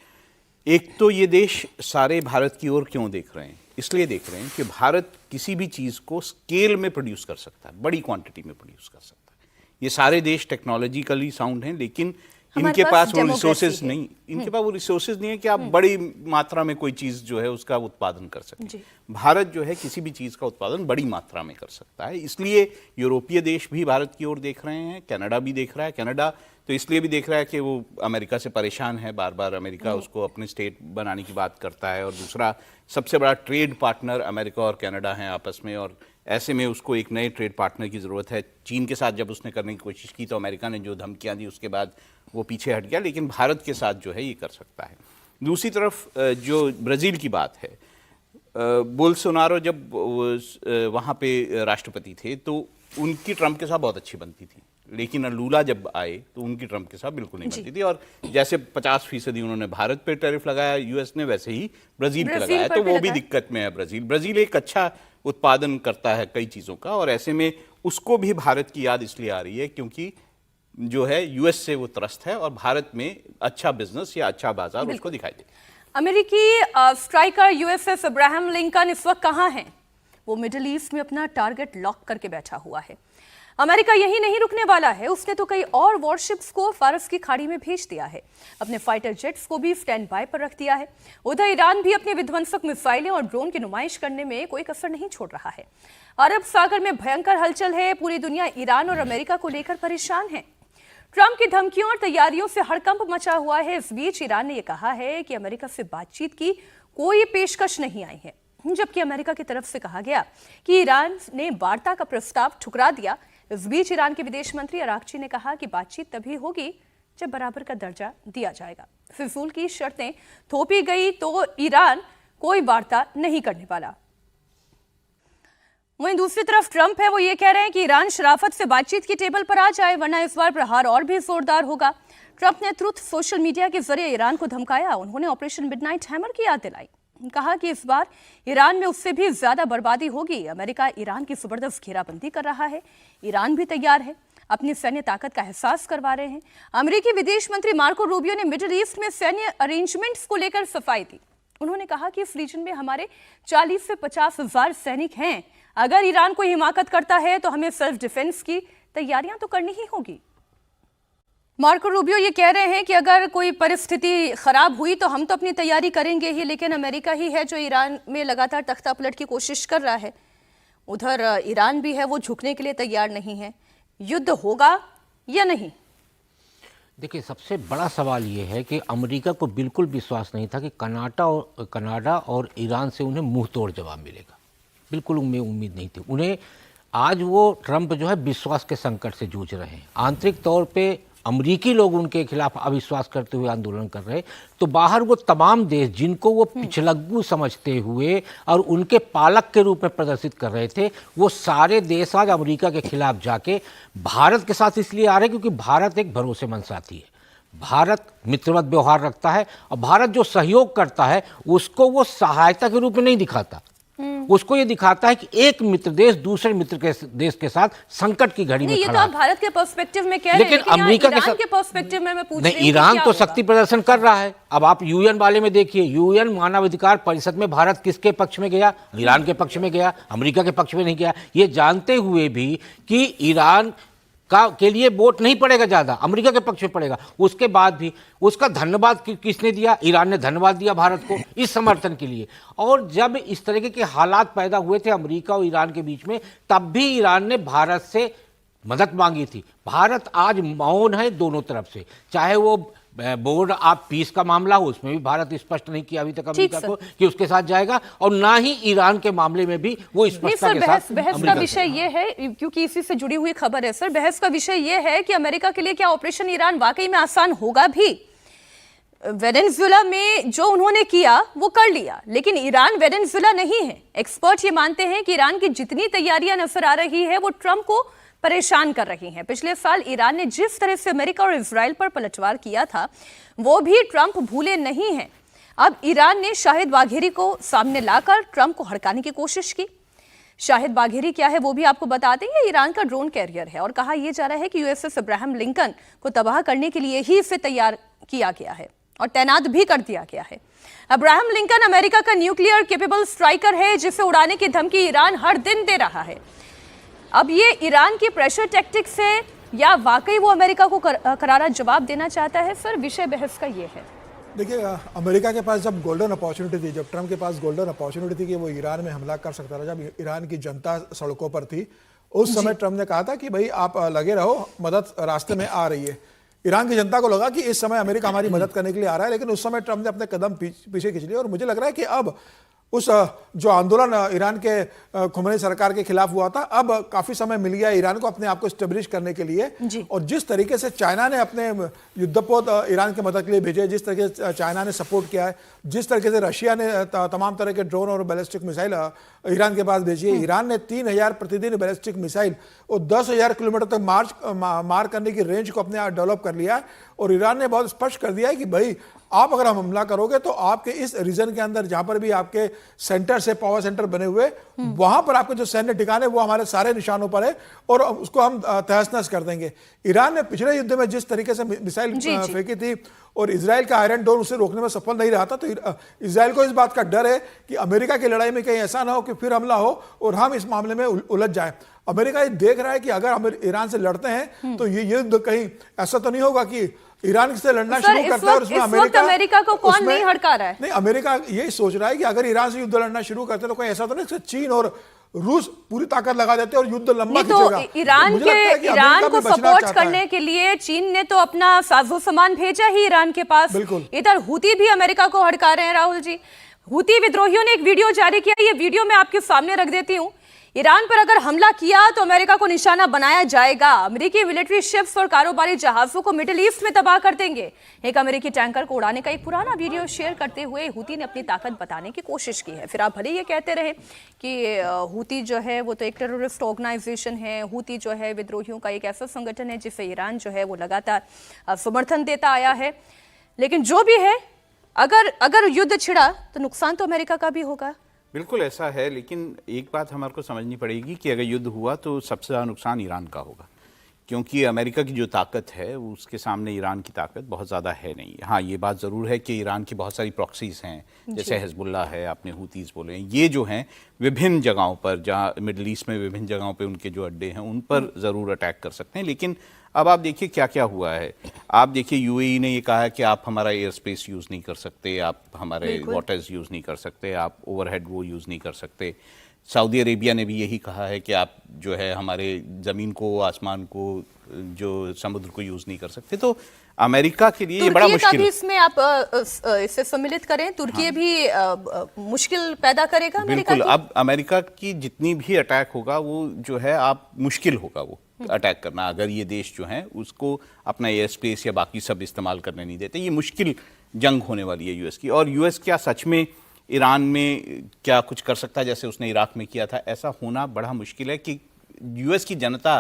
एक तो ये देश सारे भारत की ओर क्यों देख रहे हैं? इसलिए देख रहे हैं कि भारत किसी भी चीज़ को स्केल में प्रोड्यूस कर सकता है, बड़ी क्वांटिटी में प्रोड्यूस कर सकता है। ये सारे देश टेक्नोलॉजिकली साउंड हैं, लेकिन इनके पास वो रिसोर्सेज नहीं, इनके पास वो रिसोर्सेज नहीं है कि आप बड़ी मात्रा में कोई चीज़ जो है उसका उत्पादन कर सकें। भारत जो है किसी भी चीज़ का उत्पादन बड़ी मात्रा में कर सकता है, इसलिए यूरोपीय देश भी भारत की ओर देख रहे हैं, कनाडा भी देख रहा है। कनाडा तो इसलिए भी देख रहा है कि वो अमेरिका से परेशान है, बार बार अमेरिका उसको अपने स्टेट बनाने की बात करता है, और दूसरा सबसे बड़ा ट्रेड पार्टनर अमेरिका और कनाडा हैं आपस में, और ऐसे में उसको एक नए ट्रेड पार्टनर की ज़रूरत है। चीन के साथ जब उसने करने की कोशिश की तो अमेरिका ने जो धमकियां दी उसके बाद वो पीछे हट गया, लेकिन भारत के साथ जो है ये कर सकता है। दूसरी तरफ जो ब्राज़ील की बात है, बोल्सोनारो जब वहाँ पे राष्ट्रपति थे तो उनकी ट्रंप के साथ बहुत अच्छी बनती थी, लेकिन लूला जब आए तो उनकी ट्रंप के साथ बिल्कुल नहीं बनती थी। और जैसे 50% उन्होंने भारत पे टैरिफ लगाया यूएस ने, वैसे ही ब्राज़ील पे लगाया, तो वो भी दिक्कत में है ब्राज़ील एक अच्छा उत्पादन करता है कई चीज़ों का, और ऐसे में उसको भी भारत की याद इसलिए आ रही है क्योंकि जो है यूएस से वो त्रस्त है और भारत में अच्छा बिजनेस या अच्छा बाजार उसको दिखाई दे। अमेरिकी स्ट्राइकर यूएसएस अब्राहम लिंकन इस वक्त कहाँ हैं? वो मिडिल ईस्ट में अपना टारगेट लॉक करके बैठा हुआ है। अमेरिका यही नहीं रुकने वाला है, उसने तो कई और वॉरशिप्स को फारस की खाड़ी में भेज दिया है, अपने फाइटर जेट्स को भी स्टैंड बाय पर रख दिया है। उधर ईरान भी अपने विध्वंसक मिसाइलें और ड्रोन की नुमाइश करने में कोई कसर नहीं छोड़ रहा है। अरब सागर में भयंकर हलचल है, पूरी दुनिया ईरान और अमेरिका को लेकर परेशान है। ट्रंप की धमकियों और तैयारियों से हड़कंप मचा हुआ है। इस बीच ईरान ने यह कहा है कि अमेरिका से बातचीत की कोई पेशकश नहीं आई है, जबकि अमेरिका की तरफ से कहा गया कि ईरान ने वार्ता का प्रस्ताव ठुकरा दिया। इस बीच ईरान के विदेश मंत्री अरागची ने कहा कि बातचीत तभी होगी जब बराबर का दर्जा दिया जाएगा। फिजूल की शर्तें थोपी गई तो ईरान कोई वार्ता नहीं करने वाला। वहीं दूसरी तरफ ट्रंप है, वो ये कह रहे हैं कि ईरान शराफत से बातचीत की टेबल पर आ जाए, वरना इस बार प्रहार और भी जोरदार होगा। ट्रंप ने ट्रुथ सोशल मीडिया के जरिए ईरान को धमकाया। उन्होंने ऑपरेशन मिडनाइट हैमर की याद दिलाई, कहा कि इस बार ईरान में उससे भी ज्यादा बर्बादी होगी। अमेरिका ईरान की जबरदस्त घेराबंदी कर रहा है, ईरान भी तैयार है, अपनी सैन्य ताकत का एहसास करवा रहे हैं। अमेरिकी विदेश मंत्री मार्को रूबियो ने मिडिल ईस्ट में सैन्य अरेंजमेंट्स को लेकर सफाई दी। उन्होंने कहा कि इस रीजन में हमारे 40 से 50 हजार सैनिक हैं। अगर ईरान कोई हिमाकत करता है तो हमें सेल्फ डिफेंस की तैयारियां तो करनी ही होगी। मार्को रूबियो ये कह रहे हैं कि अगर कोई परिस्थिति खराब हुई तो हम तो अपनी तैयारी करेंगे ही, लेकिन अमेरिका ही है जो ईरान में लगातार तख्ता पलट की कोशिश कर रहा है। उधर ईरान भी है, वो झुकने के लिए तैयार नहीं है। युद्ध होगा या नहीं? देखिए, सबसे बड़ा सवाल ये है कि अमेरिका को बिल्कुल विश्वास नहीं था कि कनाडा और ईरान से उन्हें मुंह तोड़ जवाब मिलेगा। बिल्कुल उनमें उम्मीद नहीं थी उन्हें। आज वो ट्रंप जो है विश्वास के संकट से जूझ रहे हैं। आंतरिक तौर पे अमेरिकी लोग उनके खिलाफ अविश्वास करते हुए आंदोलन कर रहे, तो बाहर वो तमाम देश जिनको वो पिछलग्गू समझते हुए और उनके पालक के रूप में प्रदर्शित कर रहे थे, वो सारे देश आज अमेरिका के खिलाफ जाके भारत के साथ इसलिए आ रहे क्योंकि भारत एक भरोसेमंद साथी है। भारत मित्रवत व्यवहार रखता है और भारत जो सहयोग करता है उसको वो सहायता के रूप में नहीं दिखाता, उसको ये दिखाता है कि एक मित्र देश दूसरे मित्र के देश के साथ संकट की घड़ी में ये खड़ा तो आप है। भारत के पर्सपेक्टिव में कह रहे हैं, लेकिन अमेरिका ईरान के पर्सपेक्टिव में मैं पूछ नहीं, रही हूं कि ईरान क्या तो होगा? शक्ति प्रदर्शन कर रहा है। अब आप यूएन वाले में देखिए, यूएन मानवाधिकार परिषद में भारत किसके पक्ष में गया? ईरान के पक्ष में गया, अमेरिका के पक्ष में नहीं गया। ये जानते हुए भी कि ईरान के लिए वोट नहीं पड़ेगा ज्यादा, अमेरिका के पक्ष में पड़ेगा, उसके बाद भी उसका धन्यवाद किसने दिया? ईरान ने धन्यवाद दिया भारत को इस समर्थन के लिए। और जब इस तरीके के हालात पैदा हुए थे अमेरिका और ईरान के बीच में, तब भी ईरान ने भारत से मदद मांगी थी। भारत आज मौन है दोनों तरफ से, चाहे वो बोर्ड ऑफ पीस का मामला हो, उसमें भी भारत स्पष्ट नहीं किया अभी तक अमेरिका को कि उसके साथ जाएगा, और ना ही ईरान के मामले में भी वो स्पष्टता के साथ। बहस का विषय ये है, क्योंकि इसी से जुड़ी हुई खबर है सर, बहस का विषय ये है कि अमेरिका के लिए क्या ऑपरेशन ईरान वाकई में आसान होगा भी? वेनेजुएला में जो उन्होंने किया वो कर लिया, लेकिन ईरान वेनेजुएला नहीं है। एक्सपर्ट ये मानते हैं कि ईरान की जितनी तैयारियां नजर आ रही है वो ट्रंप को परेशान कर रही हैं। पिछले साल ईरान ने जिस तरह से अमेरिका और इजराइल पर पलटवार किया था वो भी ट्रंप भूले नहीं हैं। अब ईरान ने शाहिद बाघेरी को सामने लाकर ट्रंप को हड़काने की कोशिश की। शाहिद बाघेरी क्या है वो भी आपको बता दें। ये ईरान का ड्रोन कैरियर है और कहा यह जा रहा है कि यूएसएस अब्राहम लिंकन को तबाह करने के लिए ही इसे तैयार किया गया है और तैनात भी कर दिया गया है। अब्राहम लिंकन अमेरिका का न्यूक्लियर केपेबल स्ट्राइकर है जिसे उड़ाने की धमकी ईरान हर दिन दे रहा है। अब ये ईरान की प्रेशर टैक्टिक्स है या वाकई वो अमेरिका को करारा जवाब देना चाहता है? सर, विषय बहस का ये है। देखिए, अमेरिका के पास जब गोल्डन अपॉर्चुनिटी थी, जब ट्रंप के पास गोल्डन अपॉर्चुनिटी थी कि वो ईरान में हमला कर सकता था, जब ईरान की जनता सड़कों पर थी, उस समय ट्रंप ने कहा था कि भाई आप लगे रहो, मदद रास्ते में आ रही है। ईरान की जनता को लगा कि इस समय अमेरिका हमारी मदद करने के लिए आ रहा है, लेकिन उस समय ट्रंप ने अपने कदम पीछे खींच लिए। और मुझे लग रहा है कि अब उस जो आंदोलन ईरान के खुमैनी सरकार के खिलाफ हुआ था, अब काफी समय मिल गया ईरान को अपने आप को स्टेब्लिश करने के लिए। और जिस तरीके से चाइना ने अपने युद्धपोत ईरान की मदद के लिए भेजे, जिस तरीके से चाइना ने सपोर्ट किया है, जिस तरीके से रशिया ने तमाम तरह के ड्रोन और बैलिस्टिक मिसाइल ईरान के पास भेजी है। ईरान ने 3000 प्रतिदिन बैलिस्टिक मिसाइल और 10,000 किलोमीटर तक मार करने की रेंज को अपने आप डेवलप कर लिया है। और ईरान ने बहुत स्पष्ट कर दिया है कि भाई आप अगर हम हमला करोगे तो आपके इस रीजन के अंदर जहां पर भी आपके सेंटर से पावर सेंटर बने हुए, वहां पर आपके जो सैन्य ठिकाने वो हमारे सारे निशानों पर है और उसको हम तहस नहस कर देंगे। ईरान ने पिछले युद्ध में जिस तरीके से मिसाइल फेंकी थी और इजराइल का आयरन डोम उसे रोकने में सफल नहीं रहा था, तो इजराइल को इस बात का डर है कि अमेरिका की लड़ाई में कहीं ऐसा ना हो कि फिर हमला हो और हम इस मामले में उलझ जाए। अमेरिका ये देख रहा है कि अगर हम ईरान से लड़ते हैं तो ये युद्ध कहीं ऐसा तो नहीं होगा कि ईरान से लड़ना शुरू करता है और उसमें अमेरिका को कौन नहीं हड़का रहा है? नहीं, अमेरिका यही सोच रहा है कि अगर ईरान से युद्ध लड़ना शुरू करते तो कोई ऐसा तो नहीं चीन और रूस पूरी ताकत लगा देते और युद्ध लंबा खींचेगा। तो ईरान को सपोर्ट करने के लिए चीन ने तो अपना साजो सामान भेजा ही ईरान के पास। इधर हूती भी अमेरिका को हड़का रहे हैं। राहुल जी, हूती विद्रोहियों ने एक वीडियो जारी किया, ये वीडियो मैं आपके सामने रख देती हूँ। ईरान पर अगर हमला किया तो अमेरिका को निशाना बनाया जाएगा। अमेरिकी मिलिट्री शिप्स और कारोबारी जहाजों को मिडिल ईस्ट में तबाह कर देंगे। एक अमेरिकी टैंकर को उड़ाने का एक पुराना वीडियो शेयर करते हुए हूती ने अपनी ताकत बताने की कोशिश की है। फिर आप भले ये कहते रहे कि हूती जो है वो तो एक टेररिस्ट ऑर्गेनाइजेशन है, हूती जो है विद्रोहियों का एक ऐसा संगठन है जिसे ईरान जो है वो लगातार समर्थन देता आया है, लेकिन जो भी है, अगर युद्ध छिड़ा तो नुकसान तो अमेरिका का भी होगा। बिल्कुल ऐसा है, लेकिन एक बात हमारे को समझनी पड़ेगी कि अगर युद्ध हुआ तो सबसे ज़्यादा नुकसान ईरान का होगा, क्योंकि अमेरिका की जो ताकत है उसके सामने ईरान की ताकत बहुत ज़्यादा है नहीं। हाँ, ये बात ज़रूर है कि ईरान की बहुत सारी प्रॉक्सीज हैं, जैसे हिजबुल्लाह है, आपने हूतीज़ बोले, ये जो हैं विभिन्न जगहों पर, जहाँ मिडल ईस्ट में विभिन्न जगहों पर उनके जो अड्डे हैं उन पर ज़रूर अटैक कर सकते हैं। लेकिन अब आप देखिए क्या क्या हुआ है। आप देखिए यूएई ने ये कहा है कि आप हमारा एयर स्पेस यूज़ नहीं कर सकते, आप हमारे वाटर्स यूज़ नहीं कर सकते, आप ओवरहेड वो यूज़ नहीं कर सकते। सऊदी अरेबिया ने भी यही कहा है कि आप जो है हमारे ज़मीन को, आसमान को, जो समुद्र को यूज़ नहीं कर सकते। तो अमेरिका के लिए ये बड़ा मुश्किल है। इसमें आप इससे सम्मिलित करें, तुर्की भी मुश्किल पैदा करेगा बिल्कुल। अब अमेरिका की जितनी भी अटैक होगा वो जो है आप मुश्किल होगा वो अटैक करना, अगर ये देश जो हैं उसको अपना एयर स्पेस या बाकी सब इस्तेमाल करने नहीं देते। ये मुश्किल जंग होने वाली है यूएस की। और यूएस क्या सच में ईरान में क्या कुछ कर सकता है जैसे उसने इराक में किया था? ऐसा होना बड़ा मुश्किल है कि यूएस की जनता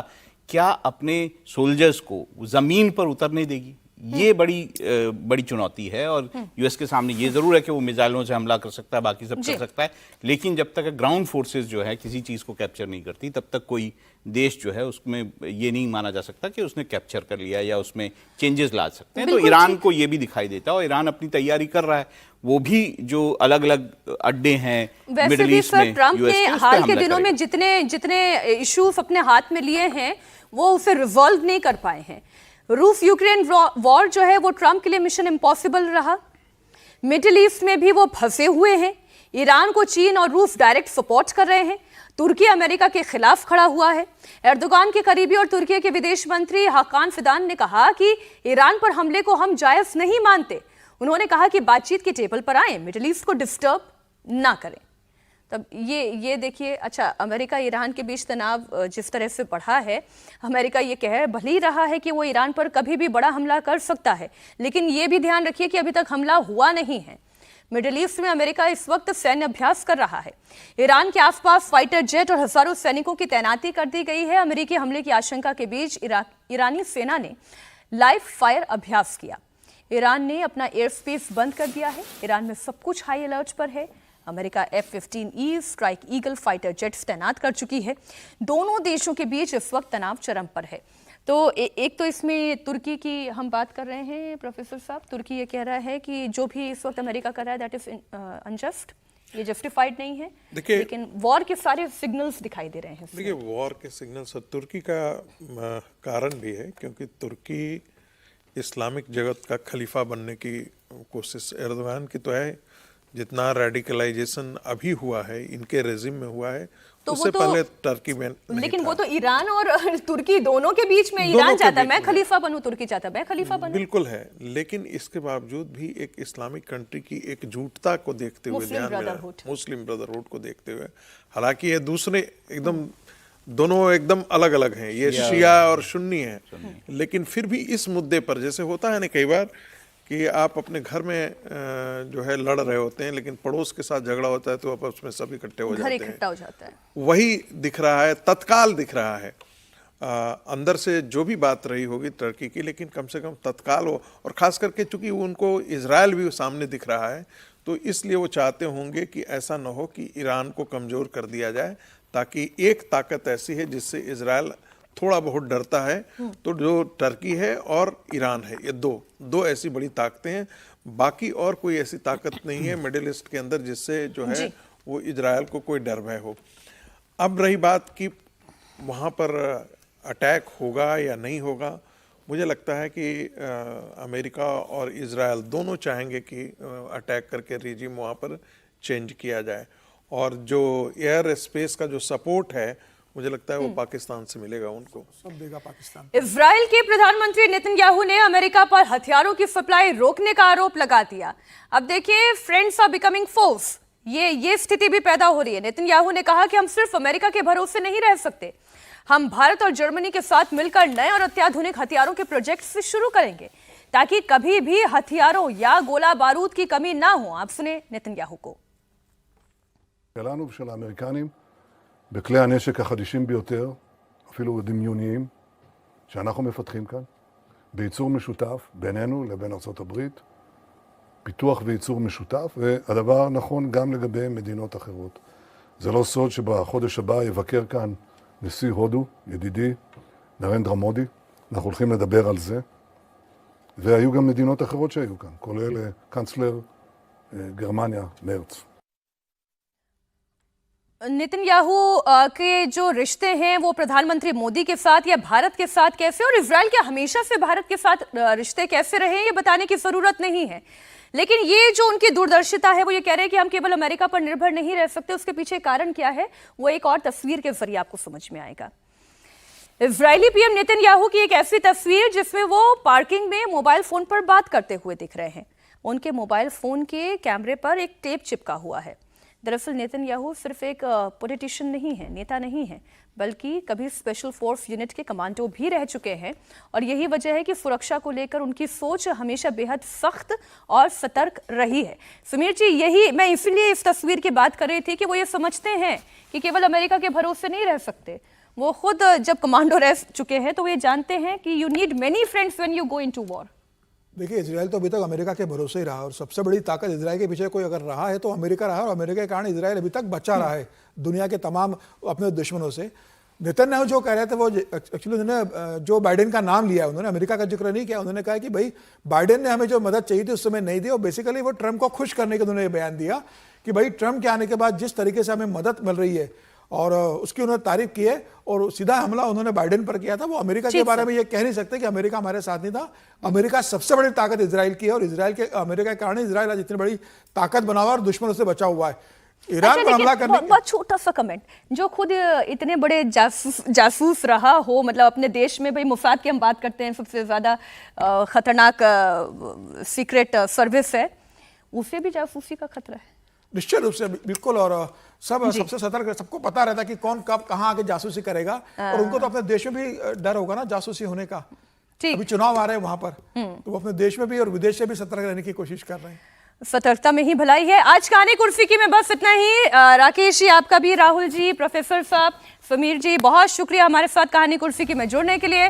क्या अपने सोल्जर्स को ज़मीन पर उतरने देगी? ये बड़ी चुनौती है। और यूएस के सामने ये जरूर है कि वो मिसाइलों से हमला कर सकता है, बाकी सब कर सकता है, लेकिन जब तक ग्राउंड फोर्सेस जो है किसी चीज को कैप्चर नहीं करती, तब तक कोई देश जो है उसमें ये नहीं माना जा सकता कि उसने कैप्चर कर लिया या उसमें चेंजेस ला सकते हैं। तो ईरान को ये भी दिखाई देता है और ईरान अपनी तैयारी कर रहा है। वो भी जो अलग अलग अड्डे हैं मिडिल ईस्ट में, ट्रंप ने हाल के दिनों में जितने इश्यूज अपने हाथ में लिए हैं वो उसे रिजॉल्व नहीं कर पाए हैं। रूस यूक्रेन वॉर जो है वो ट्रंप के लिए मिशन इम्पॉसिबल रहा। मिडिल ईस्ट में भी वो फंसे हुए हैं। ईरान को चीन और रूस डायरेक्ट सपोर्ट कर रहे हैं। तुर्की अमेरिका के खिलाफ खड़ा हुआ है। एर्दोगान के करीबी और तुर्की के विदेश मंत्री हाकान फिदान ने कहा कि ईरान पर हमले को हम जायज नहीं मानते। उन्होंने कहा कि बातचीत के टेबल पर आए, मिडिल ईस्ट को डिस्टर्ब ना करें। तब ये देखिए, अच्छा, अमेरिका ईरान के बीच तनाव जिस तरह से बढ़ा है, अमेरिका ये कह भले ही रहा है कि वो ईरान पर कभी भी बड़ा हमला कर सकता है, लेकिन ये भी ध्यान रखिए कि अभी तक हमला हुआ नहीं है। मिडिल ईस्ट में अमेरिका इस वक्त सैन्य अभ्यास कर रहा है। ईरान के आसपास फाइटर जेट और हजारों सैनिकों की तैनाती कर दी गई है। अमेरिकी हमले की आशंका के बीच ईरानी सेना ने लाइव फायर अभ्यास किया। ईरान ने अपना एयर स्पेस बंद कर दिया है। ईरान में सब कुछ हाई अलर्ट पर है। America F-15E strike eagle fighter jets तैनात कर चुकी है। दोनों देशों के बीच इस वक्त तनाव चरम पर है। तो एक तो इसमें तुर्की की हम बात कर रहे हैं प्रोफेसर साहब। तुर्की ये कह रहा है कि जो भी इस वक्त अमेरिका कर रहा है दैट इज अनजस्ट, ये जस्टिफाइड नहीं है। लेकिन वॉर के सारे सिग्नल्स दिखाई दे रहे हैं। देखिए, वॉर के सिग्नल्स तुर्की का कारण भी है, क्योंकि तुर्की इस्लामिक जगत का खलीफा बनने की कोशिश एर्दोगान की तो है। जितना रेडिकलाइजेशन अभी हुआ है इनके रेजिम में हुआ है, तो उससे पहले टर्की में लेकिन वो तो ईरान और तुर्की दोनों के बीच में, ईरान चाहता है मैं खलीफा बनूं, तुर्की चाहता है मैं खलीफा बनूं। बिल्कुल है, लेकिन इसके बावजूद भी एक इस्लामिक कंट्री की एकजुटता को देखते हुए, मुस्लिम ब्रदरहुड को देखते हुए, हालांकि ये दूसरे एकदम दोनों एकदम अलग अलग हैं, ये शिया और सुन्नी हैं, लेकिन फिर भी इस मुद्दे पर जैसे होता है ना कई बार कि आप अपने घर में जो है लड़ रहे होते हैं, लेकिन पड़ोस के साथ झगड़ा होता है तो आपस में सब इकट्ठे हो जाते हैं। वही दिख रहा है, तत्काल दिख रहा है। अंदर से जो भी बात रही होगी टर्की की, लेकिन कम से कम तत्काल हो। और खास करके चूंकि उनको इजराइल भी सामने दिख रहा है, तो इसलिए वो चाहते होंगे कि ऐसा न हो कि ईरान को कमजोर कर दिया जाए, ताकि एक ताकत ऐसी है जिससे इजराइल थोड़ा बहुत डरता है। तो जो टर्की है और ईरान है, ये दो ऐसी बड़ी ताकतें हैं। बाकी और कोई ऐसी ताकत नहीं है मिडिल ईस्ट के अंदर जिससे जो है वो इजराइल को कोई डर भय हो। अब रही बात कि वहाँ पर अटैक होगा या नहीं होगा, मुझे लगता है कि अमेरिका और इजराइल दोनों चाहेंगे कि अटैक करके रिजीम वहाँ पर चेंज किया जाए। और जो एयर स्पेस का जो सपोर्ट है, मुझे लगता है वो पाकिस्तान से मिलेगा, उनको सब देगा पाकिस्तान। इजराइल के प्रधानमंत्री नेतन्याहू ने अमेरिका पर हथियारों की सप्लाई रोकने का आरोप लगा दिया। अब देखिए, फ्रेंड्स आर बिकमिंग फोर्स, ये स्थिति भी पैदा हो रही है। नेतन्याहू ने कहा कि हम सिर्फ अमेरिका के भरोसे नहीं रह सकते, हम भारत और जर्मनी के साथ मिलकर नए और अत्याधुनिक हथियारों के प्रोजेक्ट से शुरू करेंगे, ताकि कभी भी हथियारों या गोला बारूद की कमी ना हो। आप सुने नेतन्याहू को। שלנו ושל האמריקנים בכלי הנשק החדישים ביותר, אפילו דמיוניים, שאנחנו מפתחים כאן, בייצור משותף בינינו לבין ארצות הברית, פיתוח וייצור משותף, והדבר נכון גם לגבי מדינות אחרות. זה לא סוד שבחודש הבא יבקר כאן נשיא הודו, ידידי, נרנדרה מודי, אנחנו הולכים לדבר על זה, והיו גם מדינות אחרות שהיו כאן, כולל קנצלר גרמניה מרץ. नेतन्याहू के जो रिश्ते हैं वो प्रधानमंत्री मोदी के साथ या भारत के साथ कैसे, और इजराइल के हमेशा से भारत के साथ रिश्ते कैसे रहे, ये बताने की जरूरत नहीं है। लेकिन ये जो उनकी दूरदर्शिता है, वो ये कह रहे हैं कि हम केवल अमेरिका पर निर्भर नहीं रह सकते। उसके पीछे कारण क्या है, वो एक और तस्वीर के जरिए आपको समझ में आएगा। इजरायली पीएम नेतन्याहू की एक ऐसी तस्वीर जिसमें वो पार्किंग में मोबाइल फोन पर बात करते हुए दिख रहे हैं। उनके मोबाइल फोन के कैमरे पर एक टेप चिपका हुआ है। दरअसल नेतन्याहू सिर्फ एक पॉलिटिशियन नहीं है, नेता नहीं है, बल्कि कभी स्पेशल फोर्स यूनिट के कमांडो भी रह चुके हैं। और यही वजह है कि सुरक्षा को लेकर उनकी सोच हमेशा बेहद सख्त और सतर्क रही है। समीर जी, यही मैं इसीलिए इस तस्वीर की बात कर रही थी कि वो ये समझते हैं कि केवल अमेरिका के भरोसे नहीं रह सकते। वो खुद जब कमांडो रह चुके हैं तो ये जानते हैं कि you need many friends when you go into war. देखिए, इजराइल तो अभी तक अमेरिका के भरोसे ही रहा और सबसे बड़ी ताकत इजराइल के पीछे कोई अगर रहा है तो अमेरिका रहा, और अमेरिका के कारण इजराइल अभी तक बचा रहा है दुनिया के तमाम अपने दुश्मनों से। नेतन्याहू जो कह रहे थे वो एक्चुअली उन्होंने जो बाइडेन का नाम लिया, उन्होंने अमेरिका का जिक्र नहीं किया। उन्होंने कहा कि भाई बाइडेन ने हमें जो मदद चाहिए थी उस समय नहीं दी, और बेसिकली वो ट्रम्प को खुश करने के उन्होंने बयान दिया कि भाई ट्रम्प के आने के बाद जिस तरीके से हमें मदद मिल रही है और उसकी उन्होंने तारीफ की है, और सीधा हमला उन्होंने बाइडेन पर किया था। वो अमेरिका के बारे में ये कह नहीं सकते कि अमेरिका हमारे साथ नहीं था। अमेरिका सबसे बड़ी ताकत इजराइल की है, और इजराइल के अमेरिका के कारण इजराइल आज इतनी बड़ी ताकत बना हुआ और दुश्मनों से बचा हुआ है। ईरान पर हमला करने बहुत छोटा सा कमेंट, जो खुद इतने बड़े जासूस रहा हो, मतलब अपने देश में, भाई मुफाद की हम बात करते हैं, सबसे ज्यादा खतरनाक सीक्रेट सर्विस है, उसे भी जासूसी का खतरा है। निश्चित रूप से, बिल्कुल। और सबसे सतर्क, सबको पता रहता है कि कौन कब कहाँ आके जासूसी करेगा, और उनको तो अपने देश में भी डर होगा ना जासूसी होने का। अभी चुनाव आ रहे हैं वहां पर, तो वो अपने देश में भी और विदेश से भी सतर्क रहने की कोशिश कर रहे हैं। सतर्कता में ही भलाई है। आज कहानी कुर्सी की में बस इतना ही। राकेश जी, आपका भी, राहुल जी, प्रोफेसर साहब, समीर जी, बहुत शुक्रिया हमारे साथ कहानी कुर्सी की में जुड़ने के लिए।